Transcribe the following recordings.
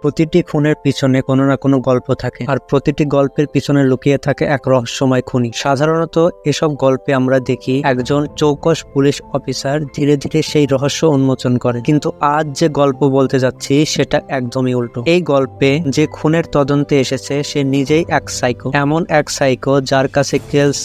প্রতিটি খুনের পিছনে কোনো না কোনো গল্প থাকে, আর প্রতিটি গল্পের পিছনে লুকিয়ে থাকে এক রহস্যময় খুনি। সাধারণত এসব গল্পে আমরা দেখি একজন চৌকস পুলিশ অফিসার ধীরে ধীরে সেই রহস্য উন্মোচন করে, কিন্তু আজ যে গল্প বলতে যাচ্ছি সেটা একদমই উল্টো। এই গল্পে যে খুনের তদন্তে এসেছে সে নিজেই এক সাইকো, এমন এক সাইকো যার কাছে কেস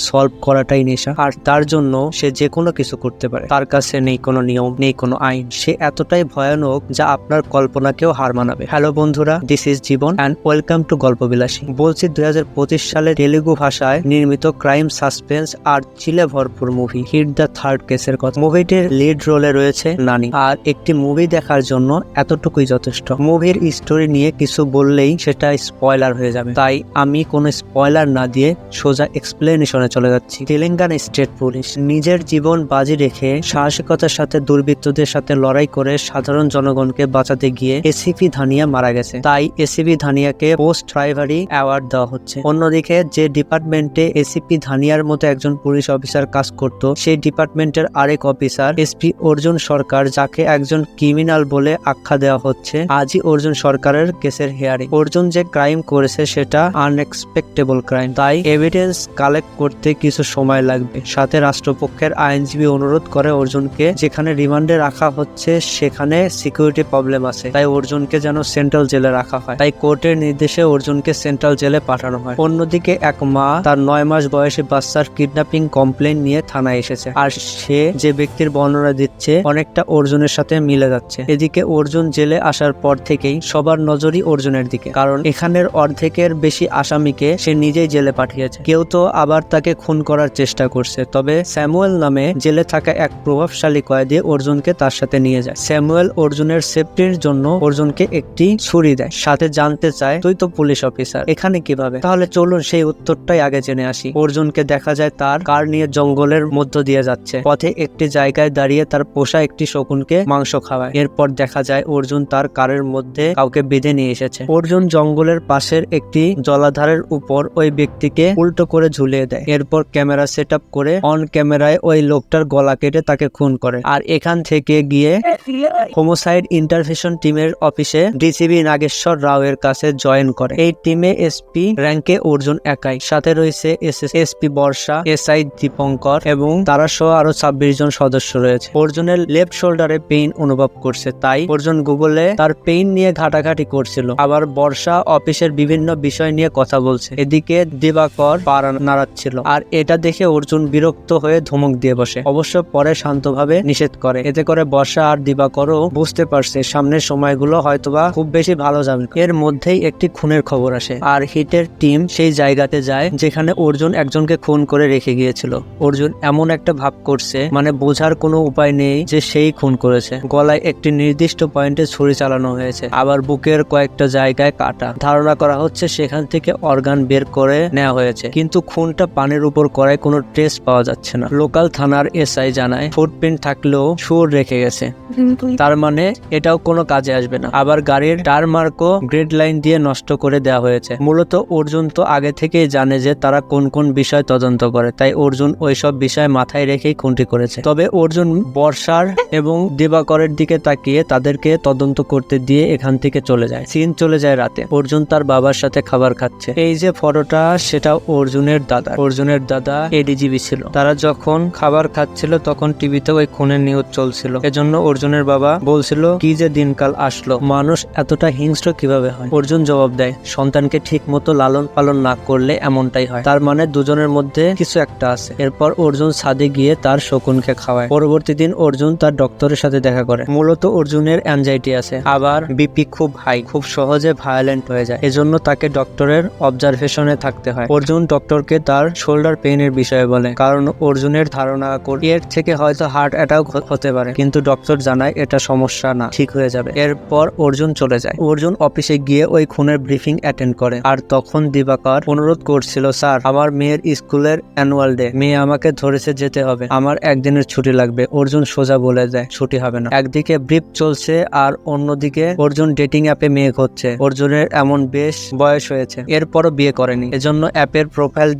সলভ করাটাই নেশা, আর তার জন্য সে যে কোনো কিছু করতে পারে। তার কাছে নেই কোনো নিয়ম, নেই কোনো আইন। সে এতটাই ভয়ানক যা আপনার কল্পনাকেও হার মানাবে। হ্যালো বন্ধুরা, this is Jibon and welcome to Golpobilashi. বলছি 2025 সালে তেলুগু ভাষায় নির্মিত ক্রাইম সাসপেন্স আর চিলে ভরপুর মুভি হিট দ্য থার্ড কেসের কথা। মুভিটির লিড রোলে রয়েছে নানি, আর একটি মুভি দেখার জন্য এতটুকুই যথেষ্ট। মুভির স্টোরি নিয়ে কিছু বললেই সেটা স্পয়লার হয়ে যাবে, তাই আমি কোনো স্পয়লার না দিয়ে সোজা এক্সপ্লেনেশনে চলে যাচ্ছি। তেলেঙ্গানা স্টেট পুলিশ নিজের জীবন বাজি রেখে সাহসিকতার সাথে দুর্বৃত্তদের সাথে লড়াই করে সাধারণ জনগণকে বাঁচাতে গিয়ে এসিপি ধানিয়া মারা গেছে, তাই এসিপি ধানিয়াকে পোস্ট ড্রাইভারি অ্যাওয়ার্ড দেওয়া হচ্ছে। অন্যদিকে যে ডিপার্টমেন্টে এসিপি ধানিয়ার মতো একজন পুলিশ অফিসার কাজ করত, সেই ডিপার্টমেন্টের আরেক অফিসার এসপি অর্জুন সরকার, যাকে একজন ক্রিমিনাল বলে আখ্যা দেওয়া হচ্ছে, আজই অর্জুন সরকারের কেসের হিয়ারিং। অর্জুন যে ক্রাইম করেছে সেটা আনএক্সপেক্টেবল ক্রাইম, তাই এভিডেন্স কালেক্ট করতে কিছু সময় লাগবে। সাথে রাষ্ট্রপক্ষের আইনজীবী অনুরোধ করে অর্জুনকে যেখানে রিমান্ডে রাখা হচ্ছে সেখানে সিকিউরিটি প্রবলেম আছে, তাই অর্জুনকে যেন সেন্ট্রাল জেলে রাখা হয়। তাই কোর্টের নির্দেশে অর্জুনকে সেন্ট্রাল জেলে পাঠানো হয়। অন্যদিকে এক মা তার 9 মাস বয়সী বাচ্চার কিডন্যাপিং কমপ্লেন নিয়ে থানায় এসেছে, আর সে যে ব্যক্তির বর্ণনা দিচ্ছে অনেকটা অর্জুনের সাথে মিলে যাচ্ছে। এদিকে অর্জুন জেলে আসার পর থেকেই সবার নজরই অর্জুনের দিকে, কারণ এখানের অর্ধেকের বেশি আসামিকে সে নিজেই জেলে পাঠিয়েছে। কেউ তো আবার তাকে খুন করার চেষ্টা করছে। তবে স্যামুয়েল নামে জেলে থাকা এক প্রভাবশালী কয়েদি অর্জুনকে তার সাথে নিয়ে যায়। স্যামুয়েল অর্জুনের সেফটির জন্য অর্জুনকে একটি ছুরি দেয়, সাথে জানতে চায় তুই তো পুলিশ অফিসার, এখানে কিভাবে? তাহলে চলুন সেই উত্তরটাই আগে জেনে আসি। অর্জুনকে দেখা যায় তার কার নিয়ে জঙ্গলের মধ্য দিয়ে যাচ্ছে। পথে একটি জায়গায় দাঁড়িয়ে তার পোষা একটি শকুনকে মাংস খাওয়ায়। এরপর দেখা যায় অর্জুন তার কারের মধ্যে কাউকে বেঁধে নিয়ে এসেছে। অর্জুন জঙ্গলের পাশের একটি জলাধারের উপর ওই ব্যক্তিকে উল্টো করে ঝুলিয়ে দেয়। এরপর ক্যামেরা সেট আপ করে অন ক্যামেরায় ওই লোকটার গলা কেটে তাকে খুন করে। আর এখান থেকে গিয়ে হোমোসাইড ইন্টারভেনশন টিমের অফিসে ডিসিপি নাগেশ্বর রাও এর কাছে জয়েন করে। এই টিমে এসপি র্যাঙ্কে অর্জুন একাই, সাথে রয়েছে এসপি বর্ষা, এসআই দীপঙ্কর এবং তারা সহ আরো 26 জন সদস্য রয়েছে। অর্জুনের লেফট শোল্ডারে পেইন অনুভব করছে, তাই অর্জুন গুগলে তার পেইন নিয়ে ঘাটাঘাটি করছিল। আবার বর্ষা অফিসের বিভিন্ন বিষয় নিয়ে কথা বলছে। এদিকে দিবাকর পা নাড়াচ্ছিল, আর এটা দেখে অর্জুন বিরক্ত হয়ে ধমক দিয়ে বসে। অবশ্য পরে শান্তভাবে নিষেধ করে। এতে করে বর্ষা আর দিবাকরও বুঝতে পারছে সামনের সময়গুলো হয়তোবা খুব বেশি ভালো যাবে। এর মধ্যেই একটি খুনের খবর আসে, আর হিটের টিম সেই জায়গাতে যায় যেখানে অর্জুন একজনকে খুন করে রেখে গিয়েছিল। অর্জুন এমন একটা ভাব করছে, মানে বোঝার কোনো উপায় নেই যে সেই খুন করেছে। গলায় একটি নির্দিষ্ট পয়েন্টে ছুরি চালানো হয়েছে, আবার বুকের কয়েকটা জায়গায় কাটা। ধারণা করা হচ্ছে সেখান থেকে অর্গান বের করে নেওয়া হয়েছে, কিন্তু খুনটা পানের উপর করায় কোনো ট্রেস পাওয়া যাচ্ছে না। লোকাল থানার এসআই জানায় ফুটপ্রিন্ট থাকলেও সুর রেখে গেছে, তার মানে এটাও কোনো কাজে আসবে না। আবার গাড়ির টার মার্কও গ্রেড লাইন দিয়ে নষ্ট করে দেওয়া হয়েছে। মূলত অর্জুন তো আগে থেকেই জানে যে তারা কোন কোন বিষয় তদন্ত করে, তাই অর্জুন ওইসব বিষয় মাথায় রেখেই খুনটি করেছে। তবে অর্জুন বর্ষার এবং দিবাকরের দিকে তাকিয়ে তাদেরকে তদন্ত করতে দিয়ে এখান থেকে চলে যায়। সিন চলে যায় রাতে। অর্জুন তার বাবার সাথে খাবার খাচ্ছে। এই যে ফটোটা সেটা অর্জুনের দাদা এডিজিবি ছিল। তারা যখন খাবার খাচ্ছিল তখন টিভিতে ওই খুনের নিউজ চলছিল। এজন্য অর্জুনের বাবা বলছিল কি যে দিনকাল আসলো, মানুষ এতটা হিংস্র কিভাবে হয়? অর্জুন জবাব দেয়, সন্তানকে ঠিক মতো লালন পালন না করলে এমনটাই হয়, তার মানে দুজনের মধ্যে কিছু একটা আছে। এরপর অর্জুন ছাদে গিয়ে তার শকুনকে খাওয়ায়। পরবর্তী দিন অর্জুন তার ডক্টরের সাথে দেখা করে। মূলত অর্জুনের অ্যাংজাইটি আছে, আবার বিপি খুব হাই, খুব সহজে ভায়োলেন্ট হয়ে যায়। এজন্য তাকে ডক্টরের অবজারভেশনে থাকতে হয়। অর্জুন ডক্টরকে তার শোল্ডার পেইনের বিষয়ে বলে, কারণ অর্জুনের ধারণা এর থেকে হয়তো হার্ট অ্যাটাক হতে পারে, কিন্তু ডক্টর জানায় এটা সমস্যা না, ঠিক হয়ে যাবে। এরপর অর্জুন চলে যায়। অর্জুন অফিসে গিয়ে ওই খুনের ব্রিফিং অ্যাটেন্ড করে। আর তখন দিবাকর অনুরোধ করছিল, স্যার আমার মেয়ের স্কুলের অ্যানুয়াল ডে, মেয়ে আমাকে ধরেছে যেতে হবে, আমার একদিনের ছুটি লাগবে। অর্জুন সোজা বলে দেয় ছুটি হবে না। একদিকে ব্রিফ চলছে আর অন্যদিকে অর্জুন ডেটিং অ্যাপে মেয়ে খুঁজছে। অর্জুনের এমন বেশ বয়স হয়েছে, এরপরও বিয়ে করেনি, এজন্য অ্যাপের প্রোফাইল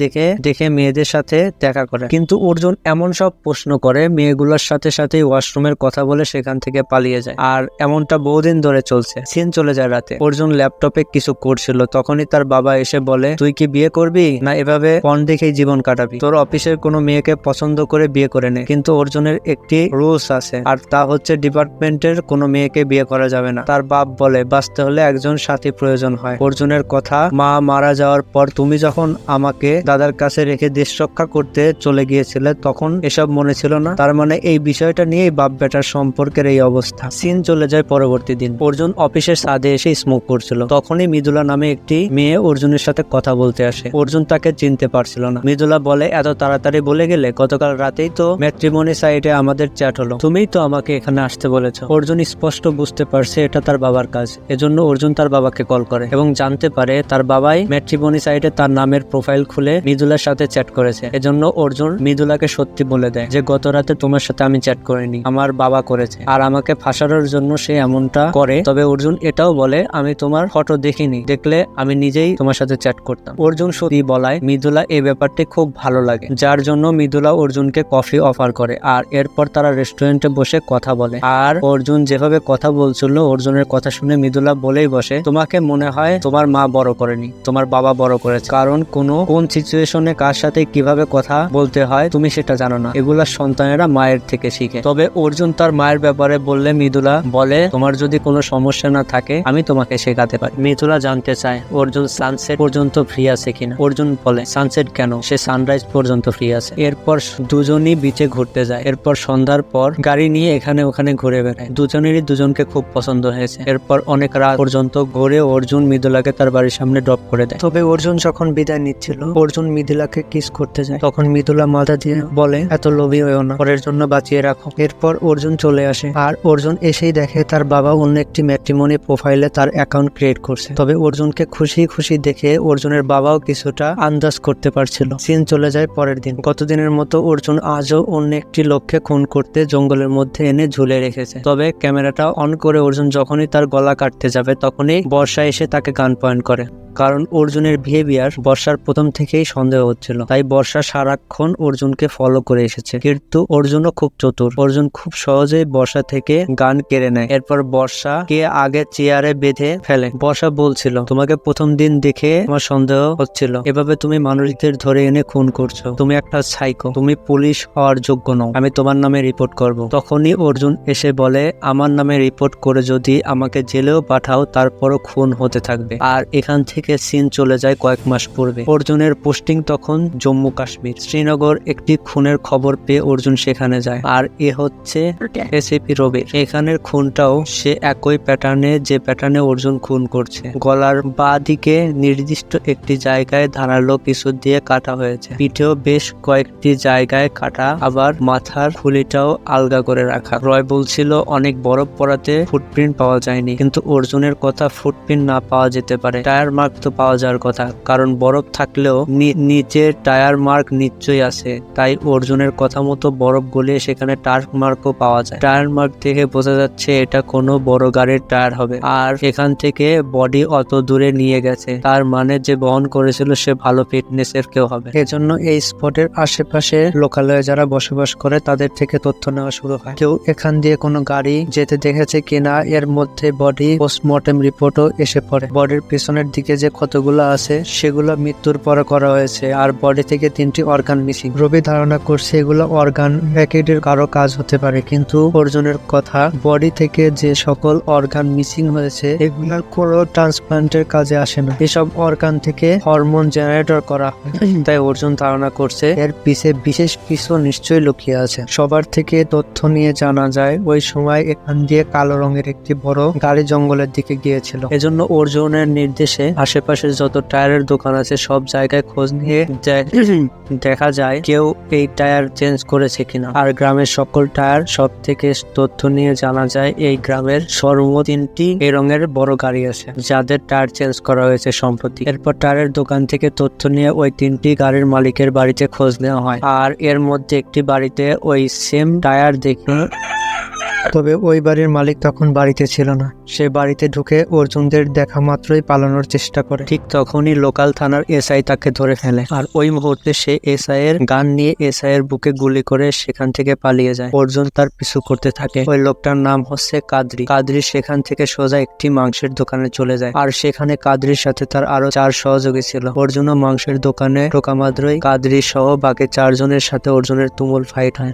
দেখে মেয়েদের সাথে দেখা করে। কিন্তু অর্জুন এমন সব প্রশ্ন করে মেয়েগুলোর সাথে সাথে ওয়াশরুমের কথা বলে সেখান থেকে পালিয়ে যায়। আর এমনটা বহুদিন ধরে চলছে। সিন চলে যায় রাতে। অর্জুন ল্যাপটপে কিছু করছিল, তখনই তার বাবা এসে বলে, তুই কি বিয়ে করবি না এভাবে পণ দেখেই জীবন কাটাবি? তোর অফিসের কোনো মেয়েকে পছন্দ করে বিয়ে করে নে, কিন্তু অর্জুনের একটি রুলস আছে, আর তা হচ্ছে ডিপার্টমেন্টের কোনো মেয়েকে বিয়ে করা যাবে না। তার বাপ বলে, বাঁচতে হলে একজন সাথী প্রয়োজন হয়। অর্জুনের কথা, মা মারা যাওয়ার পর তুমি যখন আমাকে দাদার কাছে রেখে দেশ রক্ষা করতে চলে গিয়েছিলে তখন এসব মনে ছিল না? তার মানে এই বিষয়টা নিয়েই বাপ বেটার সম্পর্কের এই অবস্থা। সিন চলে যায় পরবর্তী দিন। অর্জুন অফিসের ছাদে এসে স্মোক করছিল, তখনই মৃদুলা নামে একটি মেয়ে অর্জুনের সাথে কথা বলতে আসে। অর্জুন তাকে চিনতে পারছিল না। মৃদুলা বলে, এত তাড়াতাড়ি বলে গেলে? গতকাল রাতেই তো ম্যাট্রিমনি সাইটে আমাদের চ্যাট হলো, তুমিই তো আমাকে এখানে আসতে বলেছো। অর্জুন স্পষ্ট বুঝতে পারছে এটা তার বাবার কাজ, এজন্য অর্জুন তার বাবাকে কল করে এবং জানতে পারে তার বাবাই ম্যাট্রিমনি সাইটে তার নামের প্রোফাইল খুলে মৃদুলার সাথে চ্যাট করেছে। এজন্য অর্জুন মৃদুলাকে সত্যি বলে দেয় যে গত রাতে তোমার সাথে আমি চ্যাট করিনি, আমার বাবা করেছে, আর আমাকে ফাঁসানোর জন্য সে এমনটা করে। তবে অর্জুন এটাও বলে, আমি তোমার ফটো দেখিনি, দেখলে আমি নিজেই তোমার সাথে চ্যাট করতাম। অর্জুন সত্যি বলায় মৃদুলা এই ব্যাপারটি খুব ভালো লাগে, যার জন্য মৃদুলা অর্জুনকে কফি অফার করে, আর এরপর তারা রেস্টুরেন্টে বসে কথা বলে। আর অর্জুন যেভাবে কথা বলছিল, অর্জুনের কথা শুনে মৃদুলা বলেই বসে, তোমাকে মনে হয় তোমার মা বড় করেনি, তোমার বাবা বড় করেছে, কারণ কোন সিচুয়েশনে কার সাথে কিভাবে কথা বলতে হয় তুমি সেটা জানো না, এগুলা সন্তানেরা মায়ের থেকে শিখে। তবে অর্জুন তার মায়ের ব্যাপারে বললে মৃদুলা বলে, তোমার যদি কোনো সমস্যা না থাকে আমি তোমাকে শেখাতে পারি। মৃদুলা জানতে চায় অর্জুন সানসেট পর্যন্ত ফ্রি আছে কিনা। অর্জুন বলে, সানসেট কেন, সে সানরাইজ পর্যন্ত ফ্রি আছে। এরপর দুজনই বিচে ঘুরতে যায়। এরপর সন্ধ্যার পর গাড়ি নিয়ে এখানে ওখানে ঘুরে বেড়ায়। দুজনেরই দুজনকে খুব পছন্দ হয়েছে। এরপর অনেক রাত পর্যন্ত ঘুরে অর্জুন মৃদুলাকে তার বাড়ির সামনে ড্রপ করে দেয়। তবে অর্জুন যখন বিদায় নিচ্ছিল, অর্জুন মৃদুলাকে কিস করতে যায়, তখন মৃদুলা মাথা দিয়ে বলে, এত লোভী হয়েও না, পরের জন্য বাঁচিয়ে রাখো। এরপর অর্জুন চলে আসে, আর অর্জুন এসেই দেখে তার বাবা অন্য একটি ম্যাট্রিমনি প্রোফাইলে তার অ্যাকাউন্ট ক্রিয়েট করছে। তবে অর্জুনকে খুশি খুশি দেখে অর্জুনের বাবাও কিছুটা আন্দাজ করতে পারছিল। সিন চলে যায় পরের দিন। গতদিনের মতো অর্জুন আজও অন্য একটি লোককে খুন করতে জঙ্গলের মধ্যে এনে ঝুলে রেখেছে। তবে ক্যামেরাটা অন করে অর্জুন যখনই তার গলা কাটতে যাবে তখনই বর্ষা এসে তাকে গান পয়েন্ট করে, কারণ অর্জুনের বিহেভিয়ার বর্ষার প্রথম থেকেই সন্দেহ হচ্ছিল। তাই বর্ষা সারাক্ষণ অর্জুনকে ফলো করে এসেছে, কিন্তু অর্জুনও খুব চতুর। অর্জুন খুব সহজেই বর্ষা থেকে গান কেড়ে নেয়। এরপর বর্ষা কে আগে চেয়ারে বেঁধে ফেলে। বর্ষা বলছিল, তোমাকে প্রথম দিন দেখে আমার সন্দেহ হচ্ছিল, এভাবে তুমি মানুষদের ধরে এনে খুন করছো, তুমি একটা সাইকো, তুমি পুলিশ হওয়ার যোগ্য নও, আমি তোমার নামে রিপোর্ট করব। তখনই অর্জুন এসে বলে, আমার নামে রিপোর্ট করে যদি আমাকে জেলেও পাঠাও তারপরও খুন হতে থাকবে। আর এখান থেকে সিন চলে যায় কয়েক মাস পূর্বে। অর্জুনের পোস্টিং তখন জম্মু কাশ্মীর। শ্রীনগর একটি খুনের খবর পেয়ে অর্জুন সেখানে যায়, আর এ হচ্ছে এসিপি রবির। এখানের খুনটাও সে একই প্যাটার্নে, যে প্যাটার্নে অর্জুন খুন করছে। গলার বাঁ দিকে নির্দিষ্ট একটি জায়গায় ধারালো কিছু দিয়ে কাটা হয়েছে, পিঠেও বেশ কয়েকটি জায়গায় কাটা, আবার মাথার খুলিটাও আলগা করে রাখা। রয় বলছিল অনেক বরফ পড়াতে ফুটপ্রিন্ট পাওয়া যায়নি, কিন্তু অর্জুনের কথা, ফুটপ্রিন্ট না পাওয়া যেতে পারে, টায়ার মার্ক তো পাওয়া যাওয়ার কথা, কারণ বরফ থাকলেও নিচে টায়ার মার্ক নিশ্চয়ই আছে। তাই অর্জুনের কথা মতো বরফ গলিয়ে সেখানে টায়ার মার্কও পাওয়া যায়। টায়ার মার্ক থেকে বোঝা যাচ্ছে এটা কোনো বড় গাড়ির টায়ার হবে। আর এখান থেকে বডি অত দূরে নিয়ে গেছে, তার মানে যে বহন করেছিল সে ভালো ফিটনেসের কেউ হবে। এজন্য এই স্পটের আশেপাশে লোকালয়ে যারা বসবাস করে তাদের থেকে তথ্য নেওয়া শুরু হয়। কেউ এখান দিয়ে কোনো গাড়ি যেতে দেখেছে কিনা। এর মধ্যে বডি পোস্টমর্টেম রিপোর্টও এসে পড়ে। বডির পিছনের দিকে যে ক্ষতগুলো আছে সেগুলো মৃত্যুর পরে করা হয়েছে, আর বডি থেকে 3টি অর্গান মিসিং। রবি ধারণা করছে এগুলো অর্গান প্যাকেটের কারো কাজ হতে পারে, কিন্তু অর্জুনের কথা, বডি থেকে যে সকল অর্গান মিসিং হয়েছে এগুলোর কোনো ট্রান্সপ্লান্টের কাজে আসে না, এসব অর্গান থেকে হরমোন জেনারেটর করা হয়। তাই অর্জুন ধারণা করছে এর পিছে বিশেষ কিছু নিশ্চয়ই লুকিয়ে আছে। সবার থেকে তথ্য নিয়ে জানা যায় ওই সময় এখান দিয়ে কালো রঙের একটি বড় গাড়ি জঙ্গলের দিকে গিয়েছিল। এজন্য অর্জুনের নির্দেশে আশেপাশে যত টায়ারের দোকান আছে সব জায়গায় খোঁজ নিয়ে দেখা যায় কেউ এই টায়ার চেঞ্জ করেছে কিনা। আর গ্রামের সকল টায়ার, সব থেকে তথ্য নিয়ে জানা যায় এই গ্রামের সর্বমোট 3টি এই রঙের বড় গাড়ি আছে যাদের টায়ার চেঞ্জ করা হয়েছে সম্প্রতি। এরপর টায়ারের দোকান থেকে তথ্য নিয়ে ওই 3টি গাড়ির মালিকের বাড়িতে খোঁজ নেওয়া হয়, আর এর মধ্যে একটি বাড়িতে ওই সেম টায়ার দেখে তবে ওই বাড়ির মালিক তখন বাড়িতে ছিল না। সে বাড়িতে ঢুকে অর্জুনদের দেখা মাত্রই পালানোর চেষ্টা করে। ঠিক তখনই লোকাল থানার এসআই তাকে ধরে ফেলে, আর ওই মুহূর্তে সে এসআই এর গান নিয়ে এসআই এর বুকে গুলি করে সেখান থেকে পালিয়ে যায়। অর্জুন তার পিছু করতে থাকে। ওই লোকটার নাম হচ্ছে কাদরি। কাদরি সেখান থেকে সোজা একটি মাংসের দোকানে চলে যায়, আর সেখানে কাদরির সাথে তার আরো 4 সহযোগী ছিল। অর্জুনও মাংসের দোকানে ঢোকা মাত্রই কাদরি সহ বাকি 4 জনের সাথে অর্জুনের তুমুল ফাইট হয়।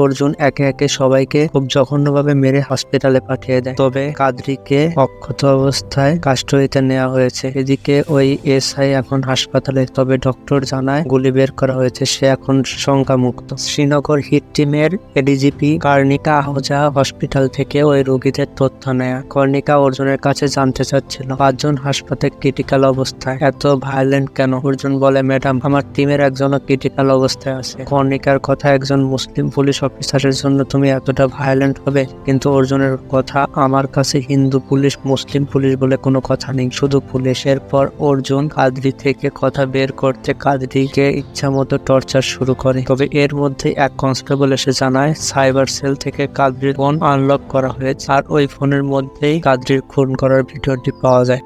অর্জুন একে একে সবাইকে খুব জঘন্যভাবে মেরে হসপিটালে পাঠিয়ে দেয়। তবে কাদরিকে অক্ষত অবস্থায় কাস্টডিতে নেওয়া হয়েছে। এদিকে ওই এসআই এখন হাসপাতালে, তবে ডক্টর জানায় গুলি বের করা হয়েছে, সে এখন শঙ্কামুক্ত। শ্রীনগর হিট টিমের এডিজিপি কর্ণিকা আহুজা হসপিটাল থেকে ওই রোগীদের তথ্য নেয়। কর্ণিকা অর্জুনের কাছে জানতে চাচ্ছিল 5 জন হাসপাতালে ক্রিটিক্যাল অবস্থায়, এত ভায়োলেন্ট কেন? অর্জুন বলে, ম্যাডাম, আমার টিমের একজনও ক্রিটিক্যাল অবস্থায় আছে। কর্ণিকার কথা, একজন মুসলিম পুলিশ অফিসারের জন্য তুমি এতটা ভায়োলেন্ট হবে? কিন্তু অর্জুনের কথা, আমার কাছে হিন্দু পুলিশ মুসলিম পুলিশ বলে কোনো কথা নেই, শুধু পুলিশ। এরপর অর্জুন কাদরি থেকে কথা বের করতে কাদরিকে ইচ্ছা মতো টর্চার শুরু করে। তবে এর মধ্যে এক কনস্টেবল এসে জানায় সাইবার সেল থেকে কাদরির ফোন আনলক করা হয়েছে, আর ওই ফোনের মধ্যেই কাদরির খুন করার ভিডিওটি পাওয়া যায়।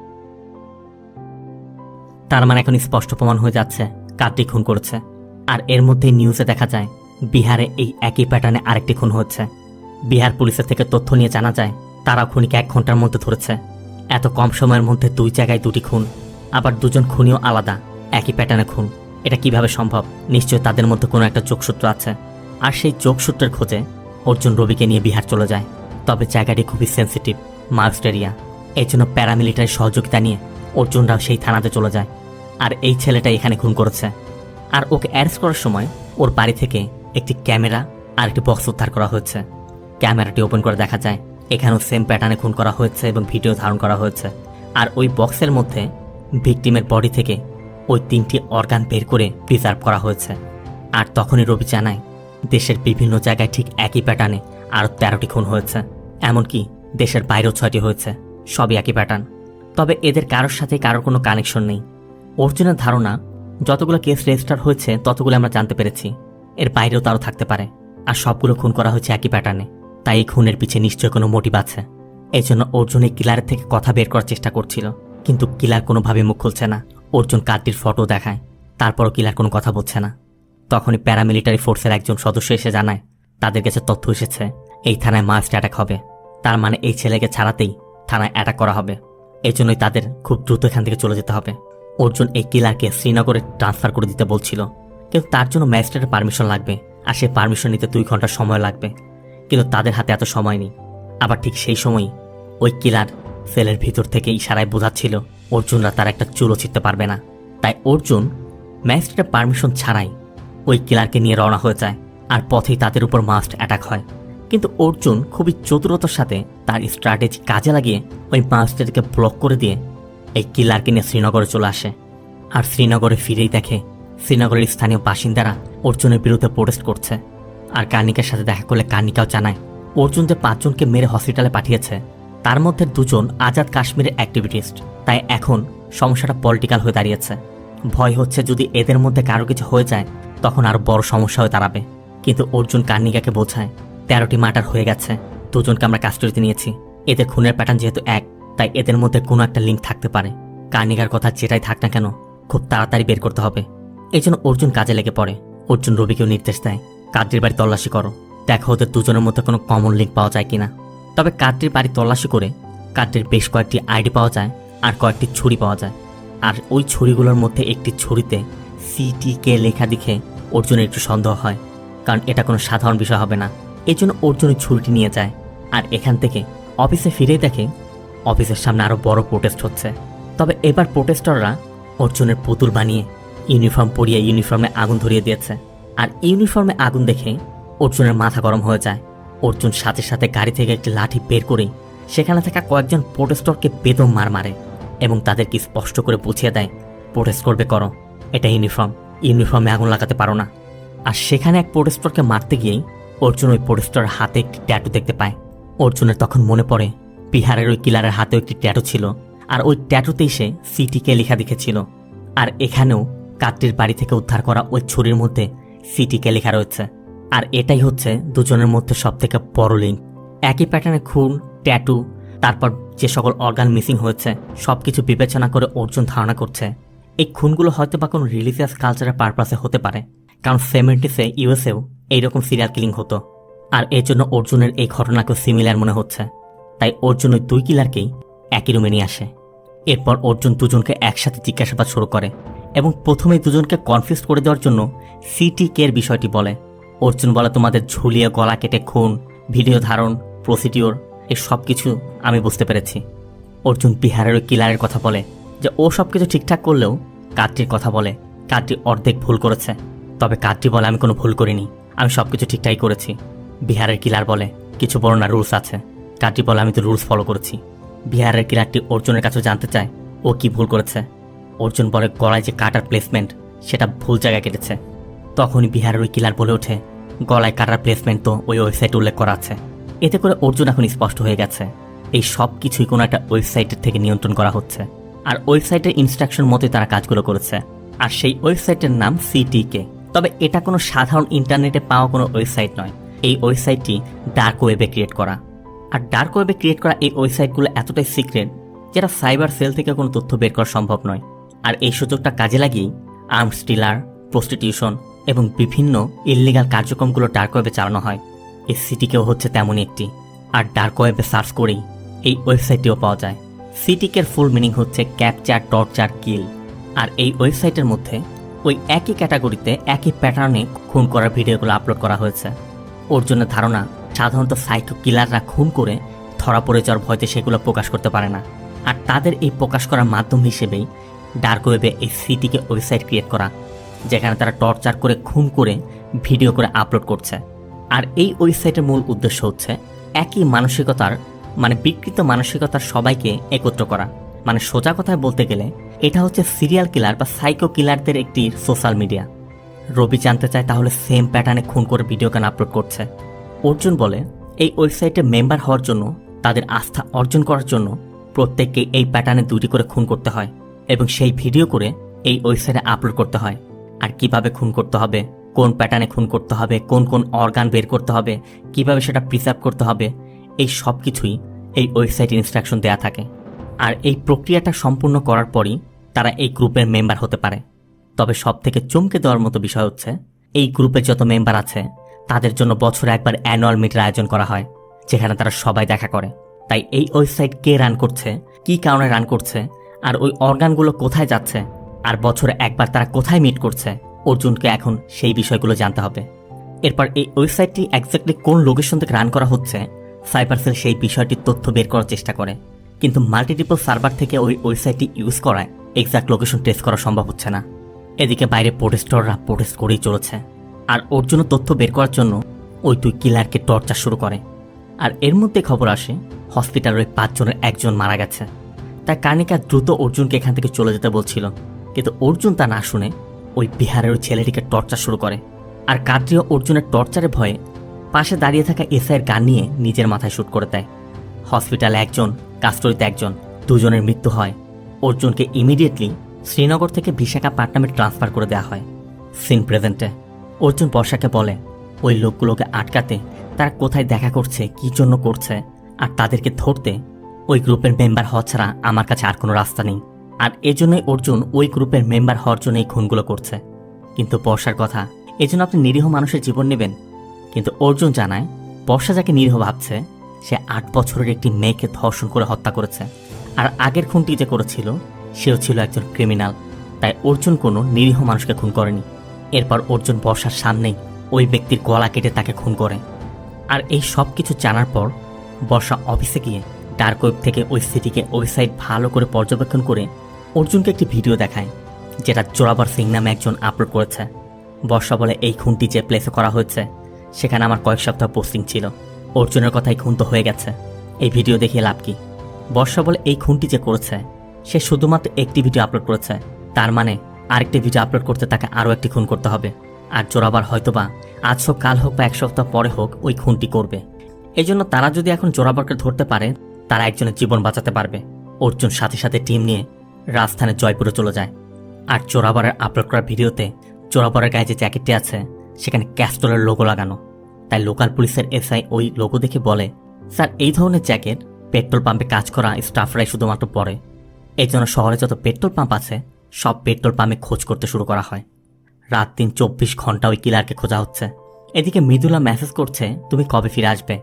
তার মানে এখন স্পষ্ট প্রমাণ হয়ে যাচ্ছে কাদরি খুন করেছে। আর এর মধ্যে নিউজে দেখা যায় বিহারে এই একই প্যাটার্নে আরেকটি খুন হচ্ছে। বিহার পুলিশের থেকে তথ্য নিয়ে জানা যায় তারা খুনিকে 1 ঘন্টার মধ্যে ধরেছে। এত কম সময়ের মধ্যে 2 জায়গায় 2টি খুন, আবার 2 জন খুনিও আলাদা, একই প্যাটার্নে খুন। এটা কিভাবে সম্ভব? নিশ্চয় তাদের মধ্যে কোনো একটা যোগসূত্র আছে। আর সেই যোগসূত্রের খোঁজে অর্জুন রবিকে নিয়ে বিহার চলে যায়। তবে জায়গাটি খুবই সেন্সিটিভ, মাস্ট এরিয়া। এই জন্য প্যারামিলিটারি সহযোগিতা নিয়ে অর্জুনরাও সেই থানাতে চলে যায়। আর এই ছেলেটা এখানে খুন করেছে। আর ওকে অ্যারেস্ট করার সময় ওর বাড়ি থেকে একটি ক্যামেরা আর একটি বক্স উদ্ধার করা হয়েছে। ক্যামেরাটি ওপেন করে দেখা যায় এখানেও সেম প্যাটার্নে খুন করা হয়েছে এবং ভিডিও ধারণ করা হয়েছে। আর ওই বক্সের মধ্যে ভিকটিমের বডি থেকে ওই 3টি অর্গান বের করে প্রিজার্ভ করা হয়েছে। আর তখনই রবি জানায় দেশের বিভিন্ন জায়গায় ঠিক একই প্যাটার্নে আরও 13টি খুন হয়েছে, এমনকি দেশের বাইরেও 6টি হয়েছে, সবই একই প্যাটার্ন। তবে এদের কারোর সাথে কারোর কোনো কানেকশন নেই। অর্জুনের ধারণা যতগুলো কেস রেজিস্টার হয়েছে ততগুলো আমরা জানতে পেরেছি, এর বাইরেও তারও থাকতে পারে। আর সবগুলো খুন করা হয়েছে একই প্যাটার্নে, তাই এই খুনের পিছিয়ে নিশ্চয় কোনো মোটিভ আছে। এই জন্য অর্জুন এই কিলারের থেকে কথা বের করার চেষ্টা করছিল, কিন্তু কিলার কোনোভাবে মুখ খুলছে না। অর্জুন কাদরির ফটো দেখায়, তারপরও কিলার কোনো কথা বলছে না। তখনই প্যারামিলিটারি ফোর্সের একজন সদস্য এসে জানায় তাদের কাছে তথ্য এসেছে এই থানায় মাস্ট অ্যাটাক হবে। তার মানে এই ছেলেকে ছাড়াতেই থানায় অ্যাটাক করা হবে। এই জন্যই তাদের খুব দ্রুত এখান থেকে চলে যেতে হবে। অর্জুন এই কিলারকে শ্রীনগরে ট্রান্সফার করে দিতে বলছিল, কিন্তু তার জন্য ম্যাজিস্ট্রেটের পারমিশন লাগবে, আর সেই পারমিশন নিতে 2 ঘন্টা সময় লাগবে। কিন্তু তাদের হাতে এত সময় নেই। আবার ঠিক সেই সময়ই ওই কিলার সেলের ভিতর থেকে ইশারায় বোঝাচ্ছিল অর্জুনরা তার একটা চুলও ছিটতে পারবে না। তাই অর্জুন ম্যাজিস্ট্রেটের পারমিশন ছাড়াই ওই কিলারকে নিয়ে রওনা হয়ে যায়, আর পথেই তাদের উপর মাস্ট অ্যাটাক হয়। কিন্তু অর্জুন খুবই চতুরতার সাথে তার স্ট্র্যাটেজি কাজে লাগিয়ে ওই মাস্টারকে ব্লক করে দিয়ে এই কিলারকে নিয়ে শ্রীনগরে চলে আসে। আর শ্রীনগরে ফিরেই দেখে শ্রীনগরের স্থানীয় বাসিন্দারা অর্জুনের বিরুদ্ধে প্রোটেস্ট করছে। আর কার্নিকার সাথে দেখা করলে কার্নিকাও জানায় অর্জুন যে 5 জনকে মেরে হসপিটালে পাঠিয়েছে তার মধ্যে 2 জন আজাদ কাশ্মীরের অ্যাক্টিভিটিস্ট। তাই এখন সমস্যাটা পলিটিক্যাল হয়ে দাঁড়িয়েছে। ভয় হচ্ছে যদি এদের মধ্যে কারো কিছু হয়ে যায় তখন আরো বড় সমস্যা হয়ে দাঁড়াবে। কিন্তু অর্জুন কার্নিকাকে বোঝায় 13টি মার্ডার হয়ে গেছে, 2 জনকে আমরা কাস্টডিতে নিয়েছি। এদের খুনের প্যাটার্ন যেহেতু এক, তাই এদের মধ্যে কোনো একটা লিঙ্ক থাকতে পারে। কার্নিকার কথা যেটাই থাক না কেন খুব তাড়াতাড়ি বের করতে হবে। এই জন্য অর্জুন কাজে লেগে পড়ে। অর্জুন রবিকেও নির্দেশ দেয় কাদরির বাড়ি তল্লাশি করো, দেখো ওদের 2 জনের মধ্যে কোনো কমন লিঙ্ক পাওয়া যায় কিনা। তবে কাদরির বাড়ি তল্লাশি করে কাদরির বেশ কয়েকটি আইডি পাওয়া যায় আর কয়েকটি ছুরি পাওয়া যায়। আর ওই ছুরিগুলোর মধ্যে একটি ছুরিতে CTK লেখা দেখে অর্জুনের একটু সন্দেহ হয়, কারণ এটা কোনো সাধারণ বিষয় হবে না। এই জন্য অর্জুন ওই ছুরিটি নিয়ে যায়। আর এখান থেকে অফিসে ফিরেই দেখে অফিসের সামনে আরও বড় প্রোটেস্ট হচ্ছে। তবে এবার প্রোটেস্টাররা অর্জুনের পুতুল বানিয়ে ইউনিফর্ম পরিয়ে ইউনিফর্মে আগুন ধরিয়ে দিয়েছে। আর ইউনিফর্মে আগুন দেখে অর্জুনের মাথা গরম হয়ে যায়। অর্জুন সাথে সাথে গাড়ি থেকে একটি লাঠি বের করেই সেখানে থাকা কয়েকজন প্রোটেস্টরকে বেদম মার মারে এবং তাদেরকে স্পষ্ট করে বুঝিয়ে দেয় প্রোটেস্ট করবে করো, এটা ইউনিফর্মে আগুন লাগাতে পারো না। আর সেখানে এক প্রোটেস্টরকে মারতে গিয়েই অর্জুন ওই প্রোটেস্টরের হাতে একটি ট্যাটু দেখতে পায়। অর্জুনের তখন মনে পড়ে বিহারের ওই কিলারের হাতেও একটি ট্যাটু ছিল, আর ওই ট্যাটুতেই সে CTK লেখা দেখেছিল। আর এখানেও কাদরির বাড়ি থেকে উদ্ধার করা ওই ছুরির মধ্যে CTK লেখা রয়েছে। আর এটাই হচ্ছে 2 জনের মধ্যে সবথেকে বড় লিঙ্ক। একই প্যাটার্নে খুন, ট্যাটু, তারপর যে সকল অর্গান মিসিং হয়েছে সবকিছু বিবেচনা করে অর্জুন ধারণা করছে এই খুনগুলো হয়তো বা কোনো রিলিজিয়াস কালচারের পারপাসে হতে পারে, কারণ 70s ইউএসএও এইরকম সিরিয়াল কিলিং হতো। আর এর জন্য অর্জুনের এই ঘটনাকেও সিমিলার মনে হচ্ছে। তাই অর্জুন ওই 2 কিলারকেই একই রুমে নিয়ে আসে। এরপর অর্জুন দুজনকে একসাথে জিজ্ঞাসাবাদ শুরু করে এবং প্রথমেই দুজনকে কনফিউজ করে দেওয়ার জন্য সিটিকে এর বিষয়টি বলে। অর্জুন বলে, তোমাদের ঝুলিয়ে গলা কেটে খুন, ভিডিও ধারণ, প্রসিডিওর, এই সব কিছু আমি বুঝতে পেরেছি। অর্জুন বিহারের ওই কিলারের কথা বলে যে ও সব কিছু ঠিকঠাক করলেও কার্তির কথা বলে কার্তি অর্ধেক ভুল করেছে। তবে কার্তি বলে, আমি কোনো ভুল করিনি, আমি সব কিছু ঠিকঠাকই করেছি। বিহারের কিলার বলে, কিছু বড় না, রুলস আছে। কার্তি বলে, আমি তো রুলস ফলো করেছি। বিহারের কিলারটি অর্জুনের কাছে জানতে চায় ও কি ভুল করেছে। অর্জুন বলে, গলায় যে কাটার প্লেসমেন্ট সেটা ভুল জায়গায় কেটেছে। তখনই বিহারের ওই কিলার বলে ওঠে, গলায় কাটার প্লেসমেন্ট তো ওই ওয়েবসাইটে উল্লেখ করা আছে। এতে করে অর্জুন এখন স্পষ্ট হয়ে গেছে এই সব কিছুই কোনো একটা ওয়েবসাইটের থেকে নিয়ন্ত্রণ করা হচ্ছে, আর ওয়েবসাইটের ইনস্ট্রাকশন মতোই তারা কাজগুলো করেছে। আর সেই ওয়েবসাইটের নাম সিটিকে। তবে এটা কোনো সাধারণ ইন্টারনেটে পাওয়া কোনো ওয়েবসাইট নয়, এই ওয়েবসাইটটি ডার্ক ওয়েবে ক্রিয়েট করা। আর ডার্ক ওয়েবে ক্রিয়েট করা এই ওয়েবসাইটগুলো এতটাই সিক্রেট যেটা সাইবার সেল থেকে কোনো তথ্য বের করা সম্ভব নয়। আর এই সুযোগটা কাজে লাগিয়েই আর্মস ডিলার, প্রস্টিটিউশন এবং বিভিন্ন ইললিগাল কার্যক্রমগুলো ডার্ক ওয়েবে চালানো হয়। এই সিটিকেও হচ্ছে তেমনই একটি। আর ডার্ক ওয়েবে সার্চ করেই এই ওয়েবসাইটটিও পাওয়া যায়। সিটিকের ফুল মিনিং হচ্ছে ক্যাপচার, টর্চার, কিল। আর এই ওয়েবসাইটের মধ্যে ওই একই ক্যাটাগরিতে একই প্যাটার্নে খুন করার ভিডিওগুলো আপলোড করা হয়েছে। অর্জুনের ধারণা, সাধারণত সাইকো কিলাররা খুন করে ধরা পড়ে যাওয়ার ভয়তে সেগুলো প্রকাশ করতে পারে না, আর তাদের এই প্রকাশ করার মাধ্যম হিসেবেই ডার্ক ওয়েবে এই সিটিকে ওয়েবসাইট ক্রিয়েট করা, যেখানে তারা টর্চার করে, খুন করে, ভিডিও করে আপলোড করছে। আর এই ওয়েবসাইটের মূল উদ্দেশ্য হচ্ছে একই মানসিকতার, মানে বিকৃত মানসিকতার সবাইকে একত্র করা। মানে সোজা কথায় বলতে গেলে এটা হচ্ছে সিরিয়াল কিলার বা সাইকো কিলারদের একটি সোশ্যাল মিডিয়া। রবি জানতে চায়, তাহলে সেম প্যাটার্নে খুন করে ভিডিও কেন আপলোড করছে? অর্জুন বলে, এই ওয়েবসাইটে মেম্বার হওয়ার জন্য, তাদের আস্থা অর্জন করার জন্য প্রত্যেককে এই প্যাটার্নে 2টি করে খুন করতে হয় এবং সেই ভিডিও করে এই ওয়েবসাইটে আপলোড করতে হয়। আর কিভাবে খুন করতে হবে, কোন প্যাটার্নে খুন করতে হবে, কোন কোন অর্গান বের করতে হবে, কিভাবে সেটা প্রিজার্ভ করতে হবে, এই সব কিছুই এই ওয়েবসাইটে ইনস্ট্রাকশন দেয়া থাকে। আর এই প্রক্রিয়াটা সম্পূর্ণ করার পরই তারা এই গ্রুপের মেম্বার হতে পারে। তবে সবথেকে চমকে দেওয়ার মতো বিষয় হচ্ছে, এই গ্রুপে যত মেম্বার আছে তাদের জন্য বছরে একবার অ্যানুয়াল মিটের আয়োজন করা হয়, যেখানে তারা সবাই দেখা করে। তাই এই ওয়েবসাইট কে রান করছে, কি কারণে রান করছে, আর ওই অর্গানগুলো কোথায় যাচ্ছে, আর বছরে একবার তারা কোথায় মিট করছে, অর্জুনকে এখন সেই বিষয়গুলো জানতে হবে। এরপর এই ওয়েবসাইটটি এক্স্যাক্টলি কোন লোকেশন থেকে রান করা হচ্ছে, সাইবার সেল সেই বিষয়টির তথ্য বের করার চেষ্টা করে, কিন্তু মাল্টিপল সার্ভার থেকে ওই ওয়েবসাইটটি ইউজ করায় এক্স্যাক্ট লোকেশন টেস্ট করা সম্ভব হচ্ছে না। এদিকে বাইরে প্রোটেস্টররা প্রোটেস্ট করেই চলেছে, আর অর্জুনও তথ্য বের করার জন্য ওই 2 কিলারকে টর্চার শুরু করে। আর এর মধ্যে খবর আসে হসপিটালের ওই 5 জনের একজন মারা গেছে। তাই কার্নিকা দ্রুত অর্জুনকে এখান থেকে চলে যেতে বলছিল, কিন্তু অর্জুন তা না শুনে ওই বিহারের ওই ছেলেটিকে টর্চার শুরু করে। আর কার্তিও অর্জুনের টর্চারের ভয়ে পাশে দাঁড়িয়ে থাকা এসআইয়ের গান নিয়ে নিজের মাথায় শুট করে দেয়। হসপিটালে একজন, কাস্টডিতে একজন, 2 জনের মৃত্যু হয়। অর্জুনকে ইমিডিয়েটলি শ্রীনগর থেকে বিশাখাপট্টনমে ট্রান্সফার করে দেওয়া হয়। সিন প্রেজেন্টে অর্জুন বর্ষাকে বলে ওই লোকগুলোকে আটকাতে, তারা কোথায় দেখা করছে, কি জন্য করছে, আর তাদেরকে ধরতে ওই গ্রুপের মেম্বার হওয়া ছাড়া আমার কাছে আর কোনো রাস্তা নেই। আর এজন্যই অর্জুন ওই গ্রুপের মেম্বার হওয়ার জন্য এই খুনগুলো করছে। কিন্তু বর্ষার কথা, এজন্য আপনি নিরীহ মানুষের জীবন নেবেন? কিন্তু অর্জুন জানায়, বর্ষা যাকে নিরীহ ভাবছে সে 8 বছরের একটি মেয়েকে ধর্ষণ করে হত্যা করেছে, আর আগের খুনটি যে করেছিল সেও ছিল একজন ক্রিমিনাল। তাই অর্জুন কোনো নিরীহ মানুষকে খুন করেনি। এরপর অর্জুন বর্ষার সামনেই ওই ব্যক্তির গলা কেটে তাকে খুন করে। আর এই সব কিছু জানার পর বর্ষা অফিসে গিয়ে ডার্ক ওয়েব থেকে ওই সিটিকে ওয়েবসাইট ভালো করে পর্যবেক্ষণ করে অর্জুনকে একটি ভিডিও দেখায়, যেটা জোরাবর সিং নামে একজন আপলোড করেছে। বর্ষা বলে, এই খুনটি যে প্লেসে করা হয়েছে সেখানে আমার কয়েক সপ্তাহ পোস্টিং ছিল। অর্জুনের কথাই খুন তো হয়ে গেছে, এই ভিডিও দেখিয়ে লাভ কি? বর্ষা বলে, এই খুনটি যে করেছে সে শুধুমাত্র একটি ভিডিও আপলোড করেছে, তার মানে আরেকটি ভিডিও আপলোড করতে তাকে আরও একটি খুন করতে হবে। আর জোরাবার হয়তোবা আজ হোক, কাল হোক বা 1 সপ্তাহ পরে হোক ওই খুনটি করবে। এই জন্য তারা যদি এখন জোরাবরকে ধরতে পারে, তারা একজনের জীবন বাঁচাতে পারবে। অর্জুন সাথে সাথে টিম নিয়ে রাজস্থানের জয়পুরে চলে যায়। আর জোরাবরের আপলোড করা ভিডিওতে জোরাবরের গায়ে যে জ্যাকেটটি আছে সেখানে ক্যাস্টলের লোগো লাগানো। তাই লোকাল পুলিশের এসআই ওই লোগো দেখে বলে, স্যার, এই ধরনের জ্যাকেট পেট্রোল পাম্পে কাজ করা স্টাফরাই শুধুমাত্র পরে। এই জন্য শহরে যত পেট্রোল পাম্প আছে সব পেট্রোল পাম্পে খোঁজ করতে শুরু করা হয়। রাত দিন 24 ঘন্টা ওই কিলারকে খোঁজা হচ্ছে। এদিকে মৃদুলা মেসেজ করছে তুমি কবে ফিরে আসবে।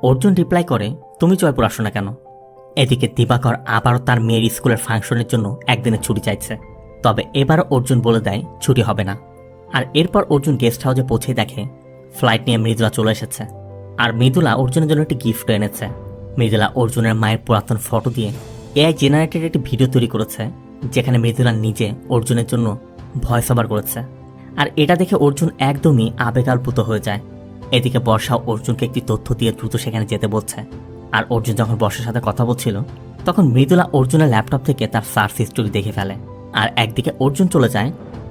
অর্জুন রিপ্লাই করে তুমি জয়পুর আসো না কেন। এদিকে দিবাকর আবারও তার মেয়ের স্কুলের ফাংশনের জন্য একদিনের ছুটি চাইছে, তবে এবারও অর্জুন বলে দেয় ছুটি হবে না। আর এরপর অর্জুন গেস্ট হাউসে পৌঁছে দেখে ফ্লাইট নিয়ে মৃদুলা চলে এসেছে। আর মৃদুলা অর্জুনের জন্য একটি গিফট এনেছে। মৃদুলা অর্জুনের মায়ের পুরাতন ফটো দিয়ে এআই জেনারেটেড একটি ভিডিও তৈরি করেছে, যেখানে মৃদুলা নিজে অর্জুনের জন্য ভয়েস ওভার করেছে। আর এটা দেখে অর্জুন একদমই আবেগাপ্লুত হয়ে যায়। এদিকে বর্ষা অর্জুনকে একটি তথ্য দিয়ে দ্রুত সেখানে যেতে বলছে। আর অর্জুন যখন বর্ষার সাথে কথা বলছিল তখন মৃদুলা অর্জুনের ল্যাপটপ থেকে তার সার্চ হিস্টোরি দেখে ফেলে। আর একদিকে অর্জুন চলে যায়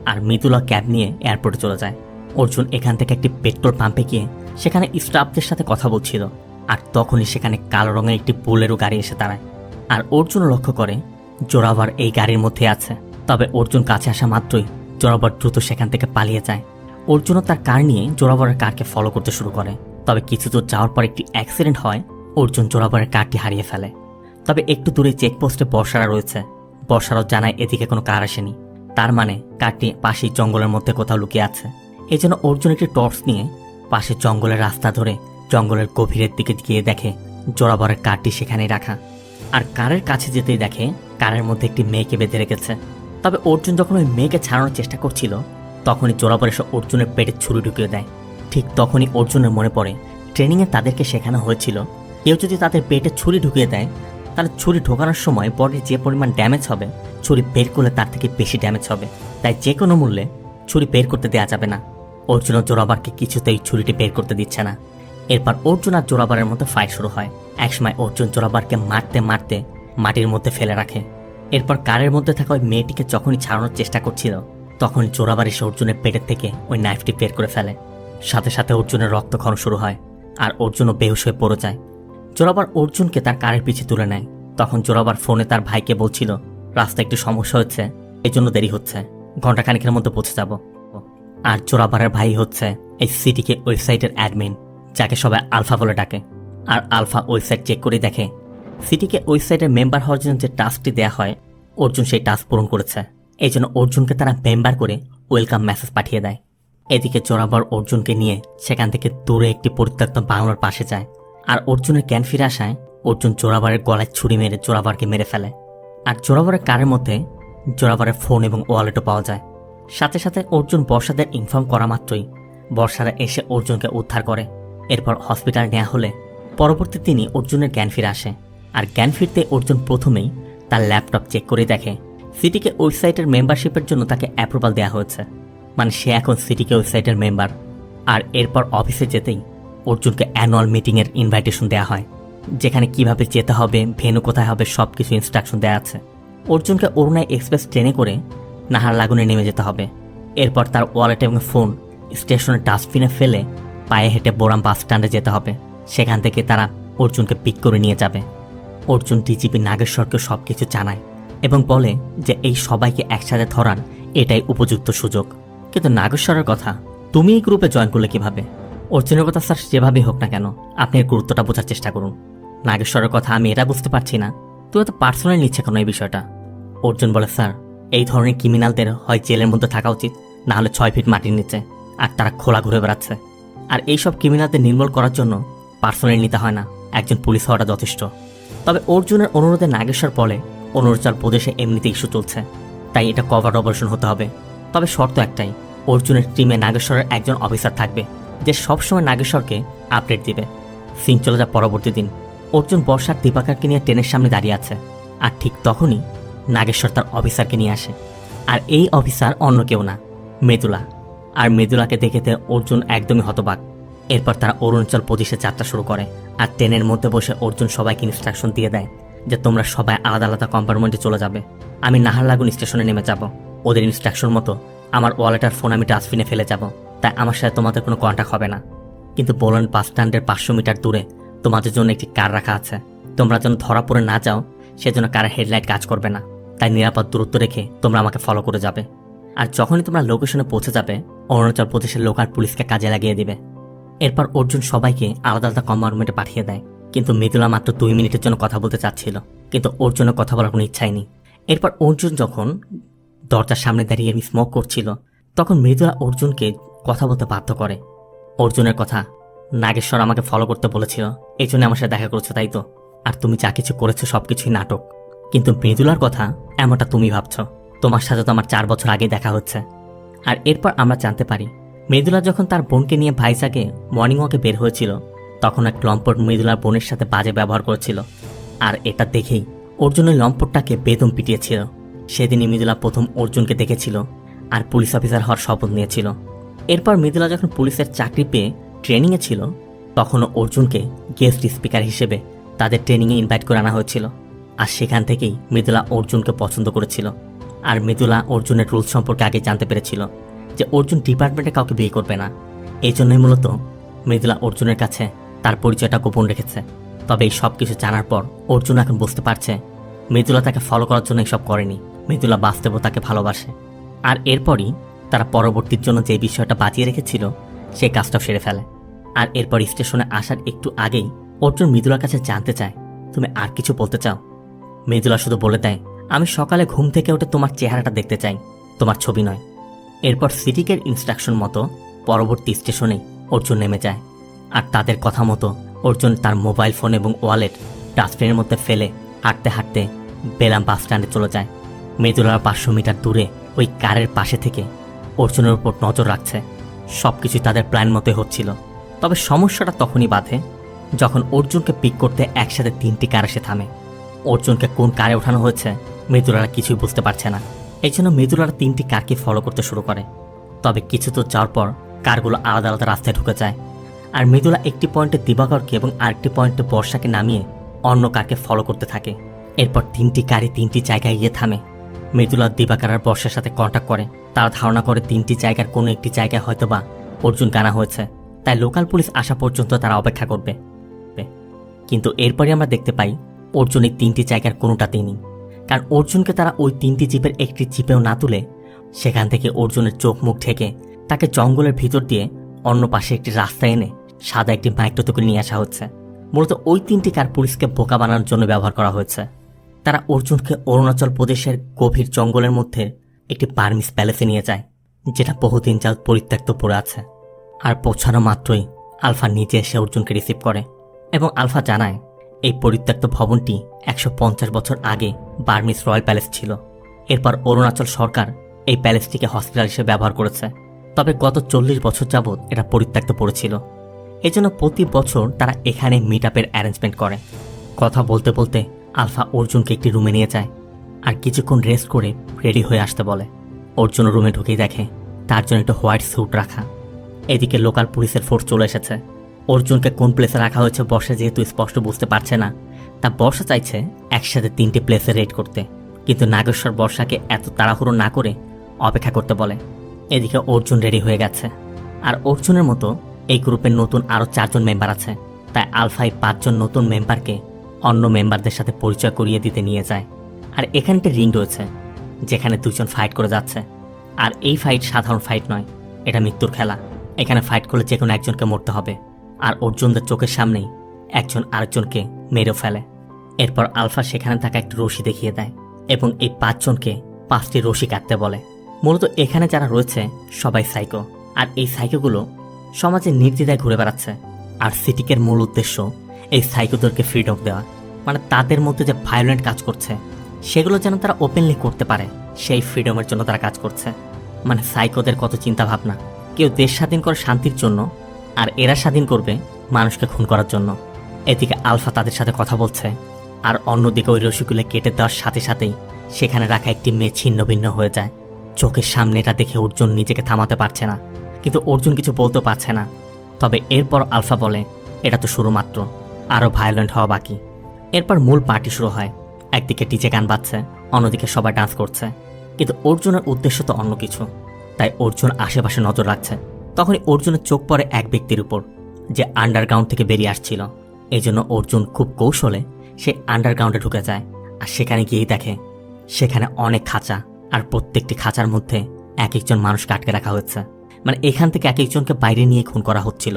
আর মৃদুলা ক্যাব নিয়ে এয়ারপোর্টে চলে যায়। অর্জুন এখান থেকে একটি পেট্রোল পাম্পে গিয়ে সেখানে স্টাফদের সাথে কথা বলছিল। আর তখনই সেখানে কালো রঙের একটি বোলেরো গাড়ি এসে দাঁড়ায়। আর অর্জুন লক্ষ্য করে জোরাভার এই গাড়ির মধ্যে আছে। তবে অর্জুন কাছে আসা মাত্রই জোরাভার দ্রুত সেখান থেকে পালিয়ে যায়। অর্জুনও তার কার নিয়ে জোরাভারের কারকে ফলো করতে শুরু করে। তবে কিছু দূর যাওয়ার পর একটি অ্যাক্সিডেন্ট হয়। অর্জুন জোরাভারের কারটি হারিয়ে ফেলে। তবে একটু দূরে চেকপোস্টে বর্ষারা রয়েছে। বর্ষারাও জানায় এদিকে কোনো কার আসেনি, তার মানে কারটি পাশেই জঙ্গলের মধ্যে কোথাও লুকিয়ে আছে। এই জন্য অর্জুন একটি টর্চ নিয়ে পাশে জঙ্গলের রাস্তা ধরে জঙ্গলের গভীরের দিকে গিয়ে দেখে জোরাভারের কারটি সেখানেই রাখা। আর কারের কাছে যেতেই দেখে কারের মধ্যে একটি মেয়েকে বেঁধে রেখেছে। তবে অর্জুন যখন ওই মেয়েকে ছাড়ানোর চেষ্টা করছিল তখনই জোরাভার এসে অর্জুনের পেটে ছুরি ঢুকিয়ে দেয়। ঠিক তখনই অর্জুনের মনে পড়ে ট্রেনিংয়ে তাদেরকে শেখানো হয়েছিল কেউ যদি তাদের পেটে ছুরি ঢুকিয়ে দেয় তাহলে ছুরি ঢোকানোর সময় বডির যে পরিমাণ ড্যামেজ হবে ছুরি বের করলে তার থেকে বেশি ড্যামেজ হবে। তাই যে কোনো মূল্যে ছুরি বের করতে দেওয়া যাবে না। অর্জুন ও জোরাভারকে কিছুতেই ছুরিটি বের করতে দিচ্ছে না। এরপর অর্জুন আর জোরাভারের মধ্যে ফাইট শুরু হয়। একসময় অর্জুন জোরাভারকে মারতে মারতে মাটির মধ্যে ফেলে রাখে। এরপর কারের মধ্যে থাকা ওই মেয়েটিকে যখনই ছাড়ানোর চেষ্টা করছিল তখন জোরাভার এসে অর্জুনের পেটের থেকে ওই নাইফটি বের করে ফেলে। সাথে সাথে অর্জুনের রক্তক্ষরণ শুরু হয় আর অর্জুনও বেহুশ হয়ে পড়ে যায়। জোরাভার অর্জুনকে তার কারের পিছে তুলে নেয়। তখন জোরাভার ফোনে তার ভাইকে বলছিল রাস্তায় একটু সমস্যা হচ্ছে, এই জন্য দেরি হচ্ছে, ঘন্টাখানেকের মধ্যে পৌঁছে যাব। আর জোরাভারের ভাই হচ্ছে এই সিটিকে ওয়েবসাইটের অ্যাডমিন, যাকে সবাই আলফা বলে ডাকে। আর আলফা ওয়েবসাইট চেক করে দেখে সিটিকে ওয়েবসাইটের মেম্বার হওয়ার জন্য যে টাস্কটি দেওয়া হয় অর্জুন সেই টাস্ক পূরণ করেছে। এই জন্য অর্জুনকে তারা মেম্বার করে ওয়েলকাম মেসেজ পাঠিয়ে দেয়। এদিকে জোরাভার অর্জুনকে নিয়ে সেখান থেকে দূরে একটি পরিত্যক্ত বাংলোর পাশে যায়। আর অর্জুনের জ্ঞান ফিরে আসায় অর্জুন জোরাভারের গলায় ছুরি মেরে জোরাভারকে মেরে ফেলে। আর জোরাভারের কারের মধ্যে জোরাভারের ফোন এবং ওয়ালেটও পাওয়া যায়। সাথে সাথে অর্জুন বর্ষাদের ইনফর্ম করা মাত্রই বর্ষারা এসে অর্জুনকে উদ্ধার করে। এরপর হসপিটাল নেওয়া হলে পরবর্তী দিনই অর্জুনের জ্ঞান ফিরে আসে। আর জ্ঞান ফিরতে অর্জুন প্রথমেই তার ল্যাপটপ চেক করে দেখে সিটিকে ওয়েবসাইটের মেম্বারশিপের জন্য তাকে অ্যাপ্রুভাল দেওয়া হয়েছে, মানে সে এখন সিটিকে ওয়েবসাইটের মেম্বার। আর এরপর অফিসে যেতেই অর্জুনকে অ্যানুয়াল মিটিংয়ের ইনভাইটেশন দেওয়া হয়, যেখানে কিভাবে যেতে হবে, ভেন্যু কোথায় হবে সব কিছু ইনস্ট্রাকশন দেওয়া আছে। অর্জুনকে অরুণাই এক্সপ্রেস ট্রেনে করে নাহারলাগুনে নেমে যেতে হবে। এরপর তার ওয়ালেট এবং ফোন স্টেশনের ডাস্টবিনে ফেলে পায়ে হেঁটে বোরাম বাস স্ট্যান্ডে যেতে হবে। সেখান থেকে তারা অর্জুনকে পিক করে নিয়ে যাবে। অর্জুন ডিজিপি নাগেশ্বরকে সব কিছু জানায় এবং বলে যে এই সবাইকে একসাথে ধরার এটাই উপযুক্ত সুযোগ। কিন্তু নাগেশ্বরের কথা, তুমি এই গ্রুপে জয়েন করলে কিভাবে? অর্জুনের কথা স্যার যেভাবেই হোক না কেন আপনি এর গুরুত্বটা বোঝার চেষ্টা করুন। নাগেশ্বরের কথা আমি এটা বুঝতে পারছি না, তুই এত পার্সোনালি নিচ্ছে কেন এই বিষয়টা? অর্জুন বলে স্যার এই ধরনের ক্রিমিনালদের হয় জেলের মধ্যে থাকা উচিত, না হলে 6 ফিট মাটির নিচে, আর তারা খোলা ঘুরে বেড়াচ্ছে। আর এইসব ক্রিমিনালদের নির্মূল করার জন্য পার্সোনালি নিতে হয় না, একজন পুলিশ হওয়াটা যথেষ্ট। তবে অর্জুনের অনুরোধে নাগেশ্বর বলে অরুণাচল প্রদেশে এমনিতে ইস্যু চলছে, তাই এটা কভার অপারেশন হতে হবে। তবে শর্ত একটাই, অর্জুনের টিমে নাগেশ্বরের একজন অফিসার থাকবে যে সবসময় নাগেশ্বরকে আপডেট দিবে। সিন চলে যায় পরবর্তী দিন। অর্জুন বর্ষার দীপাকারকে নিয়ে ট্রেনের সামনে দাঁড়িয়ে আছে। আর ঠিক তখনই নাগেশ্বর তার অফিসারকে নিয়ে আসে। আর এই অফিসার অন্য কেউ না, মৃদুলা। আর মৃদুলাকে দেখেতে অর্জুন একদমই হতবাক। এরপর তারা অরুণাচল প্রদেশে যাত্রা শুরু করে। আর ট্রেনের মধ্যে বসে অর্জুন সবাইকে ইনস্ট্রাকশন দিয়ে দেয় যে তোমরা সবাই আলাদা আলাদা কম্পার্টমেন্টে চলে যাবে, আমি নাহারলাগুন স্টেশনে নেমে যাব। ওদের ইনস্ট্রাকশন মতো আমার ওয়ালেট আর ফোন আমি ডাস্টবিনে ফেলে যাব, তাই আমার সাথে তোমাদের কোনো কন্ট্যাক্ট হবে না। কিন্তু বলুন বাস স্ট্যান্ডের 500 মিটার দূরে তোমাদের জন্য একটি কার রাখা আছে, তোমরা যেন ধরা পড়ে না যাও সেজন্য কারের হেডলাইট কাজ করবে না, তাই নিরাপদ দূরত্ব রেখে তোমরা আমাকে ফলো করে যাবে। আর যখনই তোমরা লোকেশনে পৌঁছে যাবে অরুণাচল প্রদেশের লোকাল পুলিশকে কাজে লাগিয়ে দিবে। এরপর অর্জুন সবাইকে আলাদা আলাদা কম্পার্টমেন্টে পাঠিয়ে দেয়। কিন্তু মৃদুলা মাত্র 2 মিনিটের জন্য কথা বলতে চাচ্ছিল, কিন্তু অর্জুনের কথা বলার কোনো ইচ্ছাই নেই। এরপর অর্জুন যখন দরজার সামনে দাঁড়িয়ে স্মোক করছিল, তখন মৃদুলা অর্জুনকে কথা বলতে বাধ্য করে। অর্জুনের কথা, নাগেশ্বর আমাকে ফলো করতে বলেছিল, এই জন্য আমার সাথে দেখা করছো তাই তো? আর তুমি যা কিছু করেছো সবকিছুই নাটক। কিন্তু মৃদুলার কথা এমনটা তুমি ভাবছো, তোমার সাথে তো আমার 4 বছর আগে দেখা হচ্ছে। আর এরপর আমরা জানতে পারি মৃদুলা যখন তার বোনকে নিয়ে ভাইজাগে মর্নিং ওয়াকে বের হয়েছিল, তখন এক লম্পট মৃদুলার বোনের সাথে বাজে ব্যবহার করেছিল। আর এটা দেখেই অর্জুনের লম্পটটাকে বেদম পিটিয়েছিল। সেদিনই মৃদুলা প্রথম অর্জুনকে দেখেছিল আর পুলিশ অফিসার হওয়ার শপথ নিয়েছিল। এরপর মৃদুলা যখন পুলিশের চাকরি পেয়ে ট্রেনিংয়ে ছিল, তখনও অর্জুনকে গেস্ট স্পিকার হিসেবে তাদের ট্রেনিংয়ে ইনভাইট করে আনা হয়েছিল। আর সেখান থেকেই মৃদুলা অর্জুনকে পছন্দ করেছিল। আর মৃদুলা অর্জুনের রুলস সম্পর্কে আগে জানতে পেরেছিল যে অর্জুন ডিপার্টমেন্টে কাউকে বিয়ে করবে না। এই জন্যই মূলত মৃদুলা অর্জুনের কাছে তার পরিচয়টা গোপন রেখেছে। তবে এই সব কিছু জানার পর অর্জুন এখন বুঝতে পারছে মৃদুলা তাকে ফলো করার জন্য এসব করেনি, মৃদুলা বাস্তবেও তাকে ভালোবাসে। আর এরপরই তারা পরবর্তীর জন্য যে বিষয়টা বাঁচিয়ে রেখেছিল সেই কাজটা সেরে ফেলে। আর এরপর স্টেশনে আসার একটু আগেই অর্জুন মৃদুলার কাছে জানতে চায়, তুমি আর কিছু বলতে চাও? মৃদুলা শুধু বলে দেয়, আমি সকালে ঘুম থেকে উঠে তোমার চেহারাটা দেখতে চাই, তোমার ছবি নয়। এরপর সিটিকের ইনস্ট্রাকশন মতো পরবর্তী স্টেশনেই অর্জুন নেমে যায়। আর তাদের কথা মতো অর্জুন তার মোবাইল ফোন এবং ওয়ালেট ডাস্টবিনের মধ্যে ফেলে হাঁটতে হাঁটতে বেলাম বাস স্ট্যান্ডে চলে যায়। মৃদুলার 500 মিটার দূরে ওই কারের পাশে থেকে অর্জুনের উপর নজর রাখছে। সব কিছুই তাদের প্ল্যান মতোই হচ্ছিল। তবে সমস্যাটা তখনই বাধে যখন অর্জুনকে পিক করতে একসাথে 3টি কার এসে থামে। অর্জুনকে কোন কারে ওঠানো হয়েছে মৃদুলারা কিছুই বুঝতে পারছে না। এই জন্য মৃদুলারা 3টি কারকে ফলো করতে শুরু করে। তবে কিছু তো যাওয়ার পর কারগুলো আলাদা আলাদা রাস্তায় ঢুকে যায়। আর মৃদুলা একটি পয়েন্টে দিবাকরকে এবং আরেকটি পয়েন্টে বর্ষাকে নামিয়ে অন্য কারকে ফলো করতে থাকে। এরপর 3টি কারই 3টি জায়গায় গিয়ে থামে। মৃদুলা দিবাকর আর বর্ষার সাথে কন্ট্যাক্ট করে। তারা ধারণা করে 3টি জায়গার কোনো একটি জায়গায় হয়তোবা অর্জুন গানা হয়েছে, তাই লোকাল পুলিশ আসা পর্যন্ত তারা অপেক্ষা করবে। কিন্তু এরপরে আমরা দেখতে পাই অর্জুন এই 3টি জায়গার কোনোটাতেই নেই। কারণ অর্জুনকে তারা ওই 3টি জিপের একটি জিপেও না তুলে সেখান থেকে অর্জুনের চোখ মুখ ঢেকে তাকে জঙ্গলের ভিতর দিয়ে অন্য পাশে একটি রাস্তায় এনে সাদা একটি মাইক্রোতে করে নিয়ে আসা হচ্ছে। মূলত ওই 3টি কার পুলিশকে বোকা বানানোর জন্য ব্যবহার করা হয়েছে। তারা অর্জুনকে অরুণাচল প্রদেশের গভীর জঙ্গলের মধ্যে একটি বার্মিজ প্যালেসে নিয়ে যায়, যেটা বহুদিন যাবত পরিত্যক্ত পড়ে আছে। আর পৌঁছানো মাত্রই আলফা নিজে এসে অর্জুনকে রিসিভ করে এবং আলফা জানায় এই পরিত্যক্ত ভবনটি 150 বছর আগে বার্মিজ রয়্যাল প্যালেস ছিল। এরপর অরুণাচল সরকার এই প্যালেসটিকে হসপিটাল হিসেবে ব্যবহার করেছে। তবে গত 40 বছর যাবৎ এটা পরিত্যক্ত পড়েছিল। এজন্য প্রতি বছর তারা এখানে মিট আপের অ্যারেঞ্জমেন্ট করে। কথা বলতে বলতে আলফা অর্জুনকে একটি রুমে নিয়ে যায় আর কিছুক্ষণ রেস্ট করে রেডি হয়ে আসতে বলে। অর্জুন রুমে ঢুকেই দেখে তার জন্য একটা হোয়াইট স্যুট রাখা। এদিকে লোকাল পুলিশের ফোর্স চলে এসেছে। অর্জুনকে কোন প্লেসে রাখা হয়েছে বর্ষা যেহেতু স্পষ্ট বুঝতে পারছে না, তা বর্ষা চাইছে একসাথে 3টি প্লেসে রেড করতে। কিন্তু নাগেশ্বর বর্ষাকে এত তাড়াহুড়ো না করে অপেক্ষা করতে বলে। এদিকে অর্জুন রেডি হয়ে গেছে। আর অর্জুনের মতো এই গ্রুপের নতুন আরও 4 জন মেম্বার আছে। তাই আলফাই 5 জন নতুন মেম্বারকে অন্য মেম্বারদের সাথে পরিচয় করিয়ে দিতে নিয়ে যায়। আর এখানে একটা রিং রয়েছে যেখানে 2 জন ফাইট করে যাচ্ছে। আর এই ফাইট সাধারণ ফাইট নয়, এটা মৃত্যুর খেলা। এখানে ফাইট করলে যে কোনো একজনকে মরতে হবে। আর অর্জুনদের চোখের সামনেই একজন আরেকজনকে মেরেও ফেলে। এরপর আলফা সেখানে থাকা একটু রশি দেখিয়ে দেয় এবং এই 5 জনকে 5টি রশি কাটতে বলে। মূলত এখানে যারা রয়েছে সবাই সাইকো। আর এই সাইকোগুলো সমাজে নির্দ্বিধায় ঘুরে বেড়াচ্ছে। আর সিটিকের মূল উদ্দেশ্য এই সাইকোদেরকে ফ্রিডম দেওয়া, মানে তাদের মধ্যে যে ভায়োলেন্ট কাজ করছে সেগুলো যেন তারা ওপেনলি করতে পারে, সেই ফ্রিডমের জন্য তারা কাজ করছে। মানে সাইকোদের কত চিন্তা ভাবনা, কেউ দেশ স্বাধীন করে শান্তির জন্য, আর এরা স্বাধীন করবে মানুষকে খুন করার জন্য। এদিকে আলফা তাদের সাথে কথা বলছে, আর অন্যদিকে ওই রশিগুলো কেটে দেওয়ার সাথে সাথেই সেখানে রাখা একটি মেয়ে ছিন্ন ভিন্ন হয়ে যায়। চোখের সামনে এটা দেখে অর্জুন নিজেকে থামাতে পারছে না, কিন্তু অর্জুন কিছু বলতে পারছে না। তবে এরপর আলফা বলে এটা তো শুরু মাত্র, আরও ভায়োলেন্ট হওয়া বাকি। এরপর মূল পার্টি শুরু হয়। একদিকে ডিজে গান বাজছে, অন্যদিকে সবাই ডান্স করছে। কিন্তু অর্জুনের উদ্দেশ্য তো অন্য কিছু, তাই অর্জুন আশেপাশে নজর রাখছে। তখনই অর্জুনের চোখ পড়ে এক ব্যক্তির উপর যে আন্ডারগ্রাউন্ড থেকে বেরিয়ে আসছিল। এই জন্য অর্জুন খুব কৌশলে সে আন্ডারগ্রাউন্ডে ঢুকে যায়। আর সেখানে গিয়েই দেখে সেখানে অনেক খাঁচা, আর প্রত্যেকটি খাঁচার মধ্যে এক একজন মানুষকে আটকে রাখা হচ্ছে। মানে এখান থেকে এক একজনকে বাইরে নিয়ে খুন করা হচ্ছিল।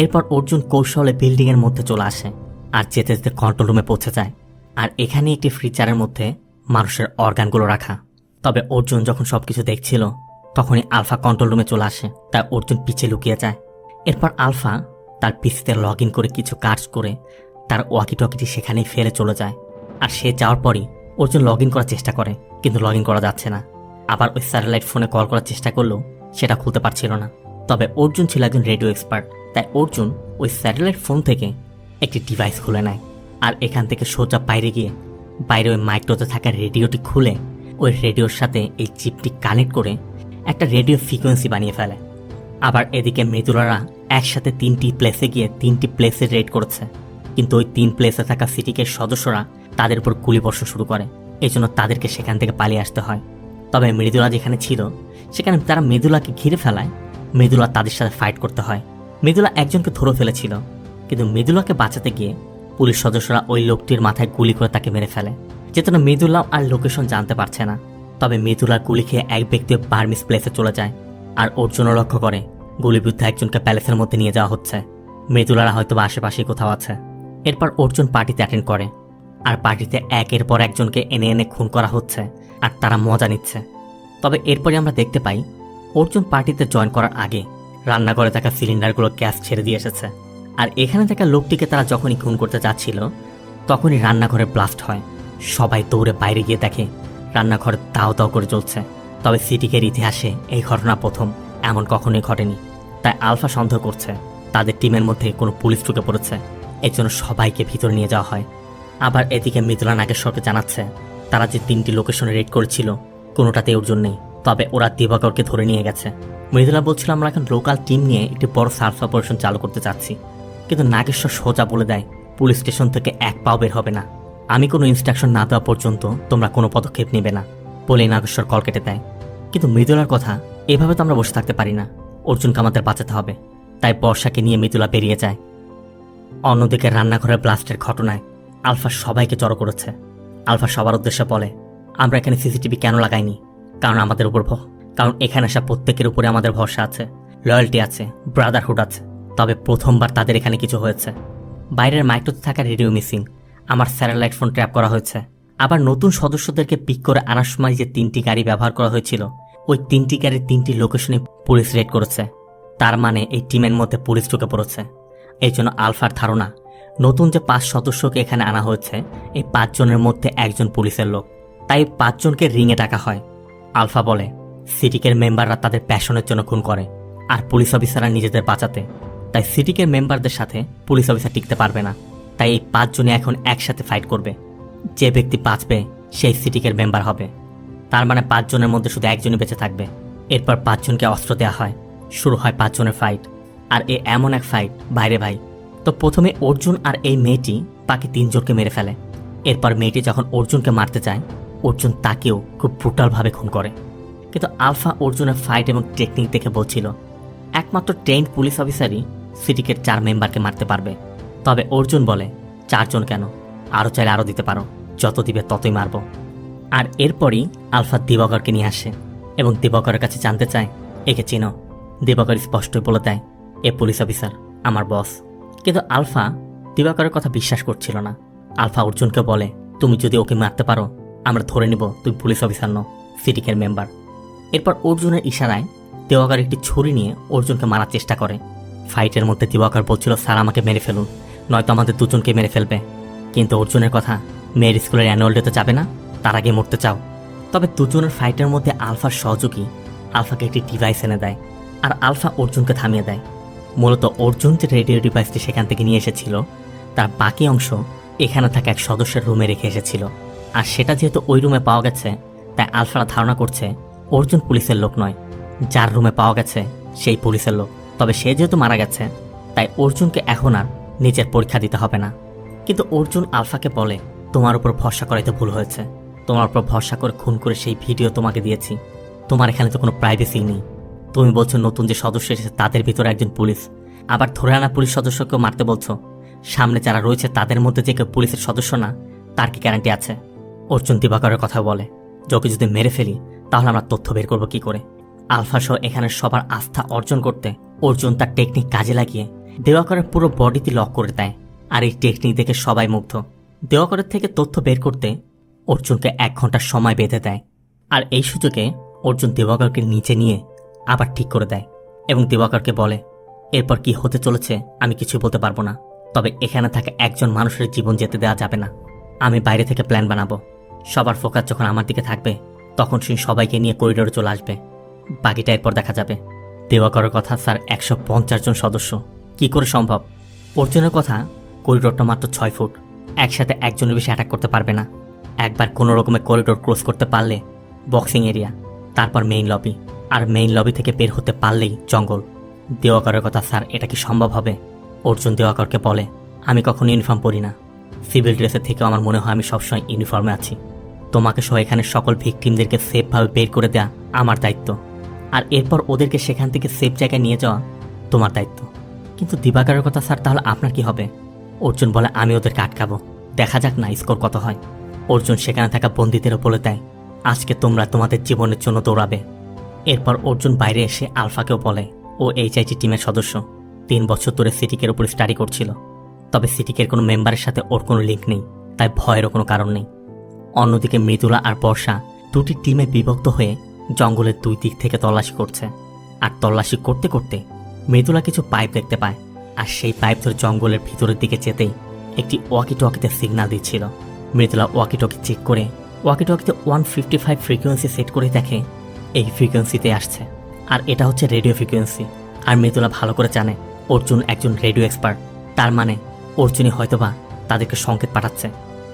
এরপর অর্জুন কৌশলে বিল্ডিংয়ের মধ্যে চলে আসে আর যেতে যেতে কন্ট্রোল রুমে পৌঁছে যায়। আর এখানে একটি ফ্রিজারের মধ্যে মানুষের অর্গানগুলো রাখা। তবে অর্জুন যখন সবকিছু দেখছিল তখনই আলফা কন্ট্রোল রুমে চলে আসে, তাই অর্জুন পিছে লুকিয়ে যায়। এরপর আলফা তার পিসিতে লগ ইন করে কিছু কাজ করে তার ওয়াকি টকিটি সেখানেই ফেলে চলে যায়। আর সে যাওয়ার পরই অর্জুন লগ ইন করার চেষ্টা করে, কিন্তু লগ ইন করা যাচ্ছে না। আবার ওই স্যাটেলাইট ফোনে কল করার চেষ্টা করলেও সেটা খুলতে পারছিল না। তবে অর্জুন ছিল একজন রেডিও এক্সপার্ট, তাই অর্জুন ওই স্যাটেলাইট ফোন থেকে একটি ডিভাইস খুলে নেয়। আর এখান থেকে সোজা বাইরে গিয়ে বাইরে ওই মাইক্রোতে থাকা রেডিওটি খুলে ওই রেডিওর সাথে এই চিপটি কানেক্ট করে একটা রেডিও ফ্রিকোয়েন্সি বানিয়ে ফেলে। আবার এদিকে মৃদুলারা একসাথে 3টি প্লেসে গিয়ে 3টি প্লেসে রেড করেছে, কিন্তু ওই 3 প্লেসে থাকা সিটিকের সদস্যরা তাদের উপর গুলিবর্ষণ শুরু করে। এই জন্য তাদেরকে সেখান থেকে পালিয়ে আসতে হয়। তবে মৃদুলা যেখানে ছিল সেখানে তারা মৃদুলাকে ঘিরে ফেলায় মৃদুলা তাদের সাথে ফাইট করতে হয়। মৃদুলা একজনকে ধরে ফেলেছিল, কিন্তু মৃদুলাকে বাঁচাতে গিয়ে পুলিশ সদস্যরা ওই লোকটির মাথায় গুলি করে তাকে মেরে ফেলে। যেহেতু মৃদুলা আর লোকেশন জানতে পারছে না, তবে মৃদুলার গুলি খেয়ে এক ব্যক্তি বার্মিস প্লেসে চলে যায়। আর অর্জুনও লক্ষ্য করে গুলিবিদ্ধ একজনকে প্যালেসের মধ্যে নিয়ে যাওয়া হচ্ছে। মৃদুলারা হয়তো বা আশেপাশেই কোথাও আছে। এরপর অর্জুন পার্টিতে অ্যাটেন্ড করে, আর পার্টিতে একের পর একজনকে এনে এনে খুন করা হচ্ছে আর তারা মজা নিচ্ছে। তবে এরপরে আমরা দেখতে পাই অর্জুন পার্টিতে জয়েন করার আগে রান্নাঘরে থাকা সিলিন্ডারগুলো গ্যাস ছেড়ে দিয়ে এসেছে। আর এখানে থাকা লোকটিকে তারা যখনই খুন করতে যাচ্ছিল তখনই রান্নাঘরে ব্লাস্ট হয়। সবাই দৌড়ে বাইরে গিয়ে দেখে রান্নাঘর দাও দাও করে জ্বলছে। তবে সিটিকের ইতিহাসে এই ঘটনা প্রথম, এমন কখনোই ঘটেনি। তাই আলফা সন্দেহ করছে তাদের টিমের মধ্যে কোনো পুলিশ ঢুকে পড়েছে, এর জন্য সবাইকে ভিতরে নিয়ে যাওয়া হয়। আবার এদিকে মৃদুলা নাগেশ্বরকে জানাচ্ছে তারা যে 3টি লোকেশনে রেড করেছিল কোনোটাতে অর্জুন নেই, তবে ওরা দিবাকরকে ধরে নিয়ে গেছে। মৃদুলা বলছিল আমরা এখন লোকাল টিম নিয়ে একটি বড় সার্চ অপারেশন চালু করতে চাচ্ছি, কিন্তু নাগেশ্বর সোজা বলে দেয় পুলিশ স্টেশন থেকে এক পাও বের হবে না, আমি কোনো ইনস্ট্রাকশন না দেওয়া পর্যন্ত তোমরা কোনো পদক্ষেপ নেবে না বলে নাগেশ্বর কল কেটে দেয়। কিন্তু মৃদুলার কথা, এভাবে তো আমরা বসে থাকতে পারি না, অর্জুনকে আমাদের বাঁচাতে হবে। তাই বর্ষাকে নিয়ে মৃদুলা বেরিয়ে যায়। অন্যদিকে রান্নাঘরের ব্লাস্টের ঘটনায় আলফা সবাইকে জড়ো করেছে। আলফা সবার উদ্দেশ্যে বলে আমরা এখানে সিসিটিভি কেন লাগাইনি, কারণ আমাদের উপর কারণ এখানে আসা প্রত্যেকের উপরে আমাদের ভরসা আছে, লয়্যালটি আছে, ব্রাদারহুড আছে। তবে প্রথমবার তাদের এখানে কিছু হয়েছে। বাইরের মাইক্রোতে থাকা রেডিও মিসিং, আমার স্যাটেলাইট ফোন ট্র্যাপ করা হয়েছে। আবার নতুন সদস্যদেরকে পিক করে আনার সময় যে 3টি গাড়ি ব্যবহার করা হয়েছিল ওই 3টি গাড়ির 3টি লোকেশনে পুলিশ রেড করেছে। তার মানে এই টিমের মধ্যে পুলিশ ঢুকে পড়েছে। এই জন্য আলফার ধারণা নতুন যে 5 সদস্যকে এখানে আনা হয়েছে এই 5 জনের মধ্যে একজন পুলিশের লোক, তাই 5 জনকে রিংয়ে ডাকা হয়। আলফা বলে সিটিকের মেম্বাররা তাদের প্যাশনের জন্য খুন করে আর পুলিশ অফিসাররা নিজেদের বাঁচাতে, তাই সিটিকের মেম্বারদের সাথে পুলিশ অফিসার টিকতে পারবে না। তাই এই 5 জনে এখন একসাথে ফাইট করবে, যে ব্যক্তি বাঁচবে সেই সিটিকের মেম্বার হবে। তার মানে 5 জনের মধ্যে শুধু একজনই বেঁচে থাকবে। এরপর 5 জনকে অস্ত্র দেওয়া হয়, শুরু হয় 5 জনের ফাইট। আর এমন এক ফাইট বাইরে ভাই। তো প্রথমে অর্জুন আর এই মেয়েটি বাকি 3 জনকে মেরে ফেলে। এরপর মেয়েটি যখন অর্জুনকে মারতে যায় অর্জুন তাকেও খুব ব্রুটালভাবে খুন করে। কিন্তু আলফা অর্জুনের ফাইট এবং টেকনিক দেখে বলছিল একমাত্র ট্রেন্ড পুলিশ অফিসারই সিটিকের 4 মেম্বারকে মারতে পারবে। তবে অর্জুন বলে 4 জন কেন, আরও চাইলে আরও দিতে পারো, যত দিবে ততই মারব। আর এরপরই আলফা দিবাকরকে নিয়ে আসে এবং দিবাকরের কাছে জানতে চায় একে চিনো। দিবাকর স্পষ্টই বলে দেয় এ পুলিশ অফিসার, আমার বস। কিন্তু আলফা দিবাকরের কথা বিশ্বাস করছিল না। আলফা অর্জুনকে বলে তুমি যদি ওকে মারতে পারো আমরা ধরে নিব তুমি পুলিশ অফিসার নও, সিটিকের মেম্বার। এরপর অর্জুনের ইশারায় দিবাকর একটি ছুরি নিয়ে অর্জুনকে মারার চেষ্টা করে। ফাইটের মধ্যে দিবাকর বলছিল স্যার আমাকে মেরে ফেলুন, নয়তো আমাদের 2 জনকে মেরে ফেলবে। কিন্তু অর্জুনের কথা, মেয়ের স্কুলের অ্যানুয়াল ডেতে যাবে না, তার আগে মরতে চাও। তবে 2 জনের ফাইটের মধ্যে আলফার সহযোগী আলফাকে একটি ডিভাইস এনে দেয় আর আলফা অর্জুনকে থামিয়ে দেয়। মূলত অর্জুন যে রেডিও ডিভাইসটি সেখান থেকে নিয়ে এসেছিল তার বাকি অংশ এখানে থাকা এক সদস্যের রুমে রেখে এসেছিল। আর সেটা যেহেতু ওই রুমে পাওয়া গেছে তাই আলফারা ধারণা করছে অর্জুন পুলিশের লোক নয়, যার রুমে পাওয়া গেছে সেই পুলিশের লোক। তবে সে যেহেতু মারা গেছে তাই অর্জুনকে এখন আর নিজের পরীক্ষা দিতে হবে না। কিন্তু অর্জুন আলফাকে বলে তোমার উপর ভরসা করাইতে ভুল হয়েছে, তোমার উপর ভরসা করে খুন করে সেই ভিডিও তোমাকে দিয়েছি, তোমার এখানে তো কোনো প্রাইভেসি নেই। তুমি বলছো নতুন যে সদস্য এসেছে তাদের ভিতরে একজন পুলিশ, আবার ধরে আনা পুলিশ সদস্যকেও মারতে বলছো। সামনে যারা রয়েছে তাদের মধ্যে যে কেউ পুলিশের সদস্য না তার কি গ্যারান্টি আছে? অর্জুন দিবাকরের কথা বলে যোকে যদি মেরে ফেলি তাহলে আমরা তথ্য বের করবো কি করে। আলফা সহ এখানে সবার আস্থা অর্জন করতে অর্জুন তার টেকনিক কাজে লাগিয়ে দিবাকরের পুরো বডিতে লক করে দেয় আর এই টেকনিক দেখে সবাই মুগ্ধ। দিবাকরের থেকে তথ্য বের করতে অর্জুনকে 1 ঘন্টা সময় বেঁধে দেয়। আর এই সুযোগে অর্জুন দিবাকরকে নিচে নিয়ে আবার ঠিক করে দেয় এবং দিবাকরকে বলে, এরপর কি হতে চলেছে আমি কিছু বলতে পারবো না, তবে এখানে থাকা একজন মানুষের জীবন যেতে দেওয়া যাবে না। আমি বাইরে থেকে প্ল্যান বানাবো, সবার ফোকাস যখন আমার দিকে থাকবে তখন সে সবাইকে নিয়ে করিডোরে চলে আসবে, বাকিটা এরপর দেখা যাবে। দিবাকরের কথা, স্যার 150 জন সদস্য কি করে সম্ভব? অর্জুনের কথা, করিডোরটা মাত্র 6 ফুট, একসাথে একজনের বেশি অ্যাটাক করতে পারবে না। একবার কোনো রকমের করিডোর ক্রস করতে পারলে বক্সিং এরিয়া, তারপর মেইন লবি, আর মেইন লবি থেকে বের হতে পারলেই জঙ্গল। দিবাকরের কথা, স্যার এটা কি সম্ভব হবে? অর্জুন দিবাকরকে বলে, আমি কখনো ইউনিফর্ম পরি না, সিভিল ড্রেসের থেকেও আমার মনে হয় আমি সবসময় ইউনিফর্মে আছি। তোমাকে সহ এখানে সকল ভিকটিমদেরকে সেফভাবে বের করে দেওয়া আমার দায়িত্ব, আর এরপর ওদেরকে সেখান থেকে সেফ জায়গায় নিয়ে যাওয়া তোমার দায়িত্ব। কিন্তু দিবাকরের কথা, স্যার তাহলে আপনার কি হবে? অর্জুন বলে, আমি ওদেরকে আটকাবো, দেখা যাক না স্কোর কত হয়। অর্জুন সেখানে থাকা বন্দীদেরও বলে দেয়, আজকে তোমরা তোমাদের জীবনের জন্য দৌড়াবে। এরপর অর্জুন বাইরে এসে আলফাকেও বলে, ও HIG টিমের সদস্য, 3 বছর ধরে সিটিকের উপর স্টাডি করছিল, তবে সিটিকের কোনো মেম্বারের সাথে ওর কোনো লিঙ্ক নেই, তাই ভয়েরও কোনো কারণ নেই। অন্যদিকে মৃদুলা আর বর্ষা দুটি টিমে বিভক্ত হয়ে জঙ্গলের 2 দিক থেকে তল্লাশি করছে। আর তল্লাশি করতে করতে মৃদুলা কিছু পাইপ দেখতে পায়, আর সেই পাইপ ধরে জঙ্গলের ভিতরের দিকে যেতেই একটি ওয়াকি টকিতে সিগন্যাল দিচ্ছিল। মৃদুলা ওয়াকি টকি চেক করে ওয়াকি টকিতে 155 ফ্রিকোয়েন্সি সেট করে দেখে এই ফ্রিকোয়েন্সিতে আসছে, আর এটা হচ্ছে রেডিও ফ্রিকোয়েন্সি। আর মৃদুলা ভালো করে জানে অর্জুন একজন রেডিও এক্সপার্ট, তার মানে অর্জুনই হয়তোবা তাদেরকে সংকেত পাঠাচ্ছে।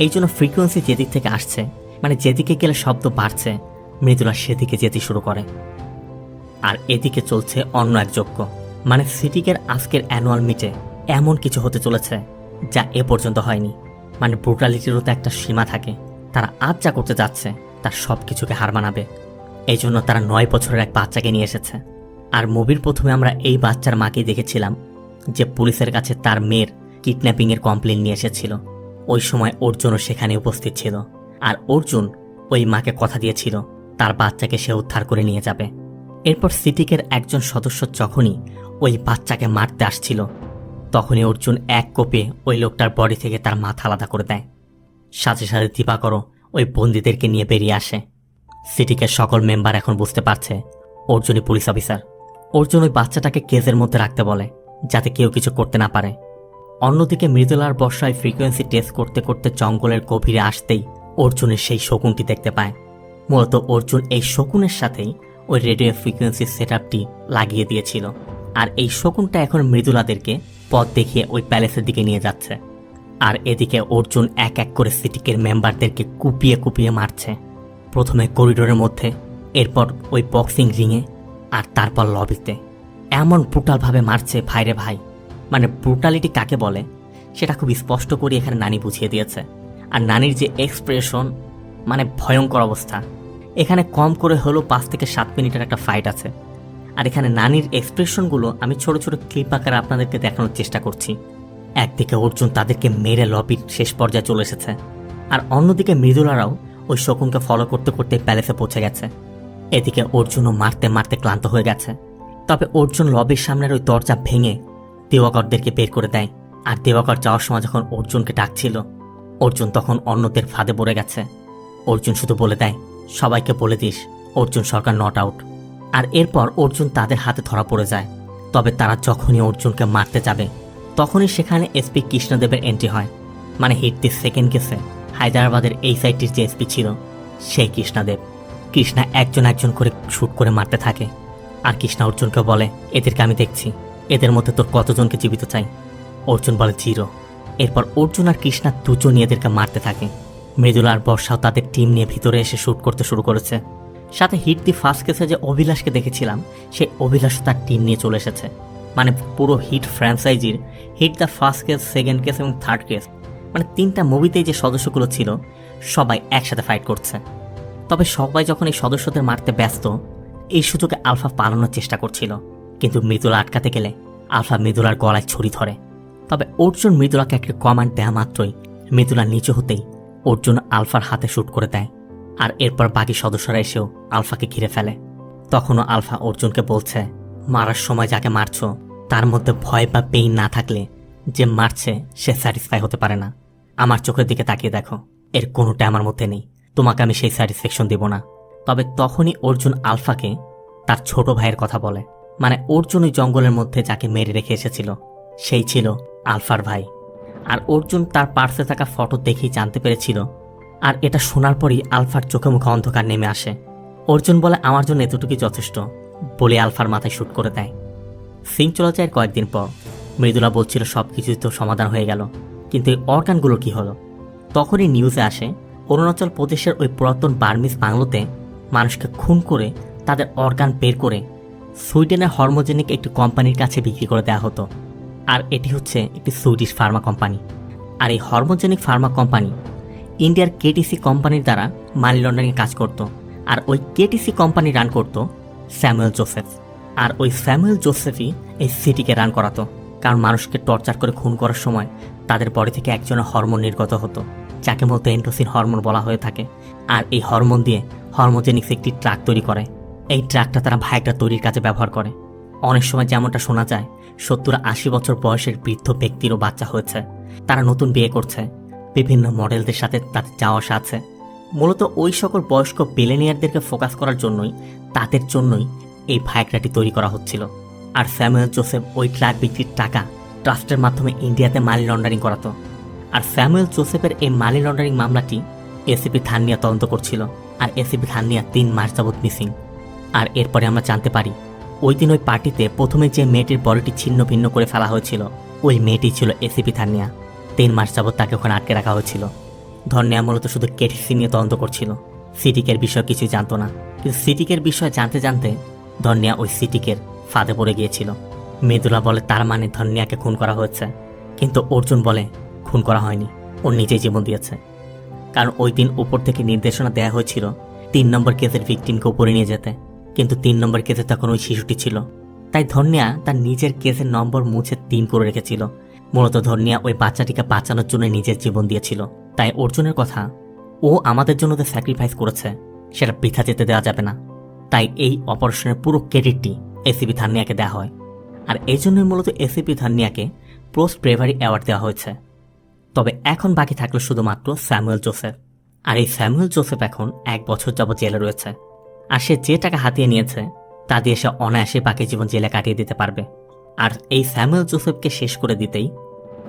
এই জন্য ফ্রিকোয়েন্সি যেদিক থেকে আসছে, মানে যেদিকে গেলে শব্দ বাড়ছে, মৃদুলা সেদিকে যেতে শুরু করে। আর এদিকে চলছে অন্য এক যজ্ঞ, মানে সিটিকের আজকের অ্যানুয়াল মিটে এমন কিছু হতে চলেছে যা এ পর্যন্ত হয়নি। মানে ব্রুটালিটিরও তো একটা সীমা থাকে, তারা আজ যা করতে যাচ্ছে তার সব কিছুকে হার মানাবে। এই জন্য তারা 9 বছরের এক বাচ্চাকে নিয়ে এসেছে। আর মুভির প্রথমে আমরা এই বাচ্চার মাকেই দেখেছিলাম যে পুলিশের কাছে তার মেয়ের কিডন্যাপিংয়ের কমপ্লেন নিয়ে এসেছিল। ওই সময় অর্জুনও সেখানে উপস্থিত ছিল, আর অর্জুন ওই মাকে কথা দিয়েছিল তার বাচ্চাকে সে উদ্ধার করে নিয়ে যাবে। এরপর সিটিকের একজন সদস্য যখনই ওই বাচ্চাকে মারতে আসছিল, তখনই অর্জুন এক কোপে ওই লোকটার বডি থেকে তার মাথা আলাদা করে দেয়। সাথে সাথে দিবাকরও ওই বন্দীদেরকে নিয়ে বেরিয়ে আসে। সিটিকের সকল মেম্বার এখন বুঝতে পারছে অর্জুনই পুলিশ অফিসার। অর্জুন ওই বাচ্চাটাকে কেজের মধ্যে রাখতে বলে যাতে কেউ কিছু করতে না পারে। অন্যদিকে মৃদুলার বর্ষায় ফ্রিকোয়েন্সি টেস্ট করতে করতে জঙ্গলের গভীরে আসতেই অর্জুনের সেই শকুনটি দেখতে পায়। মূলত অর্জুন এই শকুনের সাথেই ওই রেডিও ফ্রিকোয়েন্সি সেটআপটি লাগিয়ে দিয়েছিল, আর এই শকুনটা এখন মৃদুলাদেরকে পথ দেখিয়ে ওই প্যালেসের দিকে নিয়ে যাচ্ছে। আর এদিকে অর্জুন এক এক করে সিটিকের মেম্বারদেরকে কুপিয়ে কুপিয়ে মারছে, প্রথমে করিডোরের মধ্যে, এরপর ওই বক্সিং রিংয়ে, আর তারপর লবিতে। এমন ব্রুটালভাবে মারছে ভাইরে ভাই, মানে ব্রুটালিটি কাকে বলে সেটা খুব স্পষ্ট করে এখানে নানি বুঝিয়ে দিয়েছে। আর নানির যে এক্সপ্রেশন, মানে ভয়ঙ্কর অবস্থা। এখানে কম করে হলেও 5 থেকে 7 মিনিটের একটা ফাইট আছে, আর এখানে নানির এক্সপ্রেশনগুলো আমি ছোট ছোট ক্লিপ আকারে আপনাদেরকে দেখানোর চেষ্টা করছি। একদিকে অর্জুন তাদেরকে মেরে লবির শেষ পর্যায়ে চলে এসেছে, আর অন্যদিকে মৃদুলারাও ওই শকুনকে ফলো করতে করতে প্যালেসে পৌঁছে গেছে। এদিকে অর্জুনও মারতে মারতে ক্লান্ত হয়ে গেছে। তবে অর্জুন লবির সামনের ওই দরজা ভেঙে দিবাকরদেরকে বের করে দেয়। আর দিবাকর যাওয়ার সময় যখন অর্জুনকে ডাকছিল, অর্জুন তখন অন্যদের ফাঁদে পড়ে গেছে। অর্জুন শুধু বলে দেয়, সবাইকে বলে this Arjun Sarkar not out. আর এরপর অর্জুন তাদের হাতে ধরা পড়ে যায়। তবে তারা যখনই অর্জুনকে মারতে যাবে, তখনই সেখানে এসপি কৃষ্ণদেবের এন্ট্রি হয়। মানে হিট দি সেকেন্ড কেসে হায়দ্রাবাদের এই সাইডটির যে এসপি ছিল সেই কৃষ্ণদেব। কৃষ্ণা একজন একজন করে শ্যুট করে মারতে থাকে। আর কৃষ্ণা অর্জুনকে বলে, এদেরকে আমি দেখছি, এদের মধ্যে তোর কতজনকে জীবিত চাই? অর্জুন বলে 0। এরপর অর্জুন আর কৃষ্ণা দুজনই এদেরকে মারতে থাকে। মৃদুলা আর বর্ষাও তাদের টিম নিয়ে ভিতরে এসে শ্যুট করতে শুরু করেছে। সাথে হিট দি ফার্স্ট কেসে যে অভিলাষকে দেখেছিলাম, সেই অভিলাষ তার টিম নিয়ে চলে এসেছে। মানে পুরো হিট ফ্র্যাঞ্চাইজির hit the first case, second case এবং থার্ড কেস, মানে 3টা মুভিতেই যে সদস্যগুলো ছিল সবাই একসাথে ফাইট করছে। তবে সবাই যখন এই সদস্যদের মারতে ব্যস্ত, এই সুযোগে আলফা পালানোর চেষ্টা করছিল, কিন্তু মৃদুলা আটকাতে গেলে আলফা মৃদুলার গলায় ছুরি ধরে। তবে অর্জুন মৃদুলাকে একটা কমান্ড দেওয়া মাত্রই মৃদুলা নিচু হতেই অর্জুন আলফার হাতে শ্যুট করে দেয়। আর এরপর বাকি সদস্যরা এসেও আলফাকে ঘিরে ফেলে। তখনও আলফা অর্জুনকে বলছে, মারার সময় যাকে মারছো তার মধ্যে ভয় বা পেইন না থাকলে যে মারছে সে স্যাটিসফাই হতে পারে না। আমার চোখের দিকে তাকিয়ে দেখো, এর কোনোটা আমার মধ্যে নেই, তোমাকে আমি সেই স্যাটিসফ্যাকশন দেব না। তবে তখনই অর্জুন আলফাকে তার ছোট ভাইয়ের কথা বলে, মানে অর্জুন ওই জঙ্গলের মধ্যে যাকে মেরে রেখে এসেছিল সেই ছিল আলফার ভাই। আর অর্জুন তার পার্সে থাকা ফটো দেখেই জানতে পেরেছিল। আর এটা শোনার পরই আলফার চোখে মুখে অন্ধকার নেমে আসে। অর্জুন বলে আমার জন্য এতটুকুই যথেষ্ট, বলে আলফার মাথায় শুট করে দেয়। সিং চলে যায় কয়েকদিন পর। মৃদুলা বলছিল সব কিছুই তো সমাধান হয়ে গেল, কিন্তু এই অর্গানগুলো কি হলো? তখনই নিউজে আসে অরুণাচল প্রদেশের ওই পুরাতন বার্মিজ বাংলোতে মানুষকে খুন করে তাদের অর্গান বের করে সুইডেনের হরমোজেনিক একটি কোম্পানির কাছে বিক্রি করে দেওয়া হতো। আর এটি হচ্ছে একটি সুইডিশ ফার্মা কোম্পানি। আর এই হরমোজেনিক ফার্মা কোম্পানি ইন্ডিয়ার কেটিসি কোম্পানির দ্বারা মানি লন্ডারিংয়ে কাজ করত। আর ওই কেটিসি কোম্পানি রান করত স্যামুয়েল জোসেফ। আর ওই স্যামুয়েল জোসেফই এই সিটিকে রান করাতো, কারণ মানুষকে টর্চার করে খুন করার সময় তাদের বডি থেকে একজনের হরমোন নির্গত হতো, যাকে মূলত এন্ডোসিন হরমোন বলা হয়ে থাকে। আর এই হরমোন দিয়ে হরমোজেনিক্স একটি ট্রাক তৈরি করে। এই ট্রাকটা তারা ভাইগ্রা তৈরির কাজে ব্যবহার করে। অনেক সময় যেমনটা শোনা যায় 70-80 বছর বয়সের বৃদ্ধ ব্যক্তিরও বাচ্চা হয়েছে, তারা নতুন বিয়ে করছে, বিভিন্ন মডেলদের সাথে তাদের যাওয়া আসা আছে। মূলত ওই সকল বয়স্ক বিলিনিয়ারদেরকে ফোকাস করার জন্যই, তাদের জন্যই এই ভাইগ্রাটি তৈরি করা হচ্ছিল। আর স্যামুয়েল জোসেফ ওই ট্রাক বিক্রির টাকা ট্রাস্টের মাধ্যমে ইন্ডিয়াতে মানি লন্ডারিং করাতো। আর স্যামুয়েল জোসেফের এই মানি লন্ডারিং মামলাটি এসিপি থান্নিয়া তদন্ত করছিল। আর এসিপি থান্নিয়া 3 মাস যাবৎ মিসিং। আর এরপরে আমরা জানতে পারি ওই দিন ওই পার্টিতে প্রথমে যে মেয়েটির বডিটি ছিন্ন ভিন্ন করে ফেলা হয়েছিল ওই মেয়েটি ছিল এসিপি থান্নিয়া। 3 মাস যাবৎ তাকে ওখানে আটকে রাখা হয়েছিল। ধন্যা মূলত শুধু কেটিসি নিয়ে তদন্ত করছিল, সিটিকের বিষয় কিছুই জানতো না। কিন্তু সিটিকের বিষয় জানতে জানতে ধন্যা ওই সিটিকের ফাঁদে পড়ে গিয়েছিল। মৃদুলা বলে তার মানে ধন্যাকে খুন করা হয়েছে, কিন্তু অর্জুন বলে খুন করা হয়নি, ও নিজেই জীবন দিয়েছে। কারণ ওই দিন উপর থেকে নির্দেশনা দেওয়া হয়েছিল 3 নম্বর কেসের ভিকটিমকে উপরে নিয়ে যেতে, কিন্তু 3 নম্বর কেসে তখন ওই শিশুটি ছিল। তাই ধন্যা তার নিজের কেসের নম্বর মুছে 3 করে রেখেছিল। মূলত ধন্যা ওই বাচ্চাটিকে বাঁচানোর জন্য নিজের জীবন দিয়েছিল। তাই অর্জুনের কথা, ও আমাদের জন্য যে স্যাক্রিফাইস করেছে সেটা বৃথা যেতে দেওয়া যাবে না। তাই এই অপারেশনের পুরো ক্রেডিটটি এসিপি থান্নিয়াকে দেওয়া হয়। আর এই জন্যই মূলত এসিপি থান্নিয়াকে পোস্ট ব্রেভারি অ্যাওয়ার্ড দেওয়া হয়েছে। তবে এখন বাকি থাকলো শুধুমাত্র স্যামুয়েল জোসেফ। আর এই স্যামুয়েল জোসেফ এখন 1 বছর যাবৎ জেলে রয়েছে। আর সে যে টাকা হাতিয়ে নিয়েছে তা দিয়ে সে অনায়াসে বাকি জীবন জেলে কাটিয়ে দিতে পারবে। আর এই স্যামুয়েল জোসেফকে শেষ করে দিতেই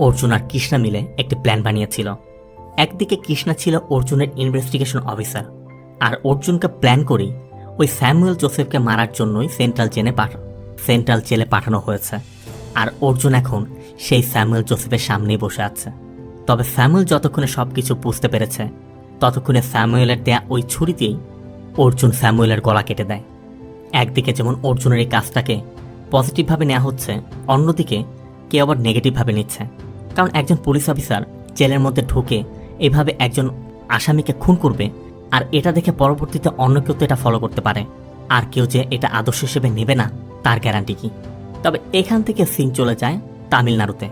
অর্জুন আর কৃষ্ণা মিলে একটি প্ল্যান বানিয়েছিল। একদিকে কৃষ্ণা ছিল অর্জুনের ইনভেস্টিগেশন অফিসার, আর অর্জুনকে প্ল্যান করেই ওই স্যামুয়েল জোসেফকে মারার জন্যই সেন্ট্রাল জেলে পাঠানো হয়েছে। আর অর্জুন এখন সেই স্যামুয়েল জোসেফের সামনেই বসে আছে। তবে স্যামুয়েল যতক্ষণে সবকিছু বুঝতে পেরেছে ততক্ষণে স্যামুয়েলের দেয়া ওই ছুরিতেই অর্জুন স্যামুয়েলের গলা কেটে দেয়। একদিকে যেমন অর্জুনের এই কাজটাকে পজিটিভভাবে নেওয়া হচ্ছে, অন্যদিকে কেউ আবার নেগেটিভভাবে নিচ্ছে। কারণ একজন পুলিশ অফিসার জেলের মধ্যে ঢুকে এভাবে একজন আসামিকে খুন করবে, আর এটা দেখে পরবর্তীতে অন্য কেউ তো এটা ফলো করতে পারে, আর কেউ যে এটা আদর্শ হিসেবে নেবে না তার গ্যারান্টি কি? তবে এখান থেকে সিন চলে যায় তামিলনাড়ুতে।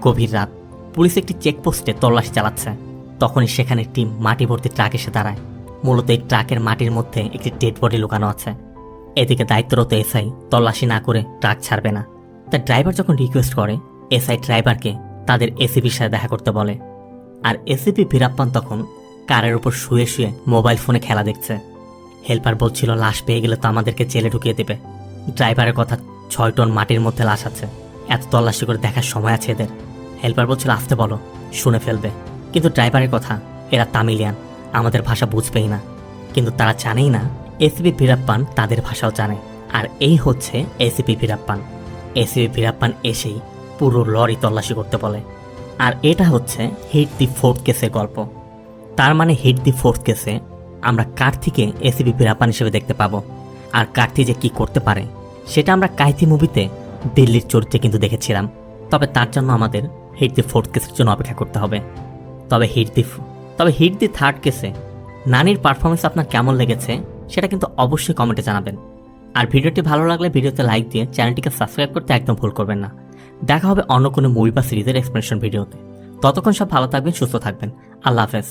গভীর রাত, পুলিশ একটি চেকপোস্টে তল্লাশি চালাচ্ছে। তখনই সেখানে একটি মাটি ভর্তি ট্রাক এসে দাঁড়ায়। মূলত এই ট্রাকের মাটির মধ্যে একটি ডেড বডি লুকানো আছে। এদিকে দায়িত্বরত এসআই তল্লাশি না করে ট্রাক ছাড়বে না। তার ড্রাইভার যখন রিকোয়েস্ট করে, এসআই ড্রাইভারকে তাদের এসিপির সাথে দেখা করতে বলে। আর এসিপি বীরাপ্পান তখন কারের উপর শুয়ে শুয়ে মোবাইল ফোনে খেলা দেখছে। হেল্পার বলছিল লাশ পেয়ে গেলে তো আমাদেরকে জেলে ঢুকিয়ে দেবে। ড্রাইভারের কথা, 6 টন মাটির মধ্যে লাশ আছে, এত তল্লাশি করে দেখার সময় আছে এদের। হেল্পার বলছিল আসতে বলো, শুনে ফেলবে। কিন্তু ড্রাইভারের কথা, এরা তামিলিয়ান, আমাদের ভাষা বুঝবেই না। কিন্তু তারা জানেই না এসিপি বীরাপ্পান তাদের ভাষাও জানে। আর এই হচ্ছে এসিপি বীরাপ্পান। এসিপি বীরাপ্পান এসেই পুরো লরি তল্লাশি করতে বলে। আর এটা হচ্ছে হিট দি 4th কেসের গল্প। তার মানে হিট দি 4th কেসে আমরা কার্তিকে এসিপি বীরাপ্পান হিসেবে দেখতে পাবো। আর কার্তি যে কি করতে পারে সেটা আমরা কাইতি মুভিতে দিল্লির চরিত্রে কিন্তু দেখেছিলাম। তবে তার জন্য আমাদের হিট দি 4th কেসের জন্য অপেক্ষা করতে হবে। তবে হিট দি 3rd কেসে নানির পারফরমেন্স আপনার কেমন লেগেছে সেটা কিন্তু অবশ্যই কমেন্টে জানাবেন। আর ভিডিওটি ভালো লাগলে ভিডিওতে লাইক দিয়ে চ্যানেলটিকে সাবস্ক্রাইব করতে একদম ভুল করবেন না। দেখা হবে অন্য কোনো মুভি বা সিরিজের এক্সপ্লেনেশন ভিডিওতে। ততক্ষণ সব ভালো থাকবেন, সুস্থ থাকবেন। আল্লাহ হাফেজ।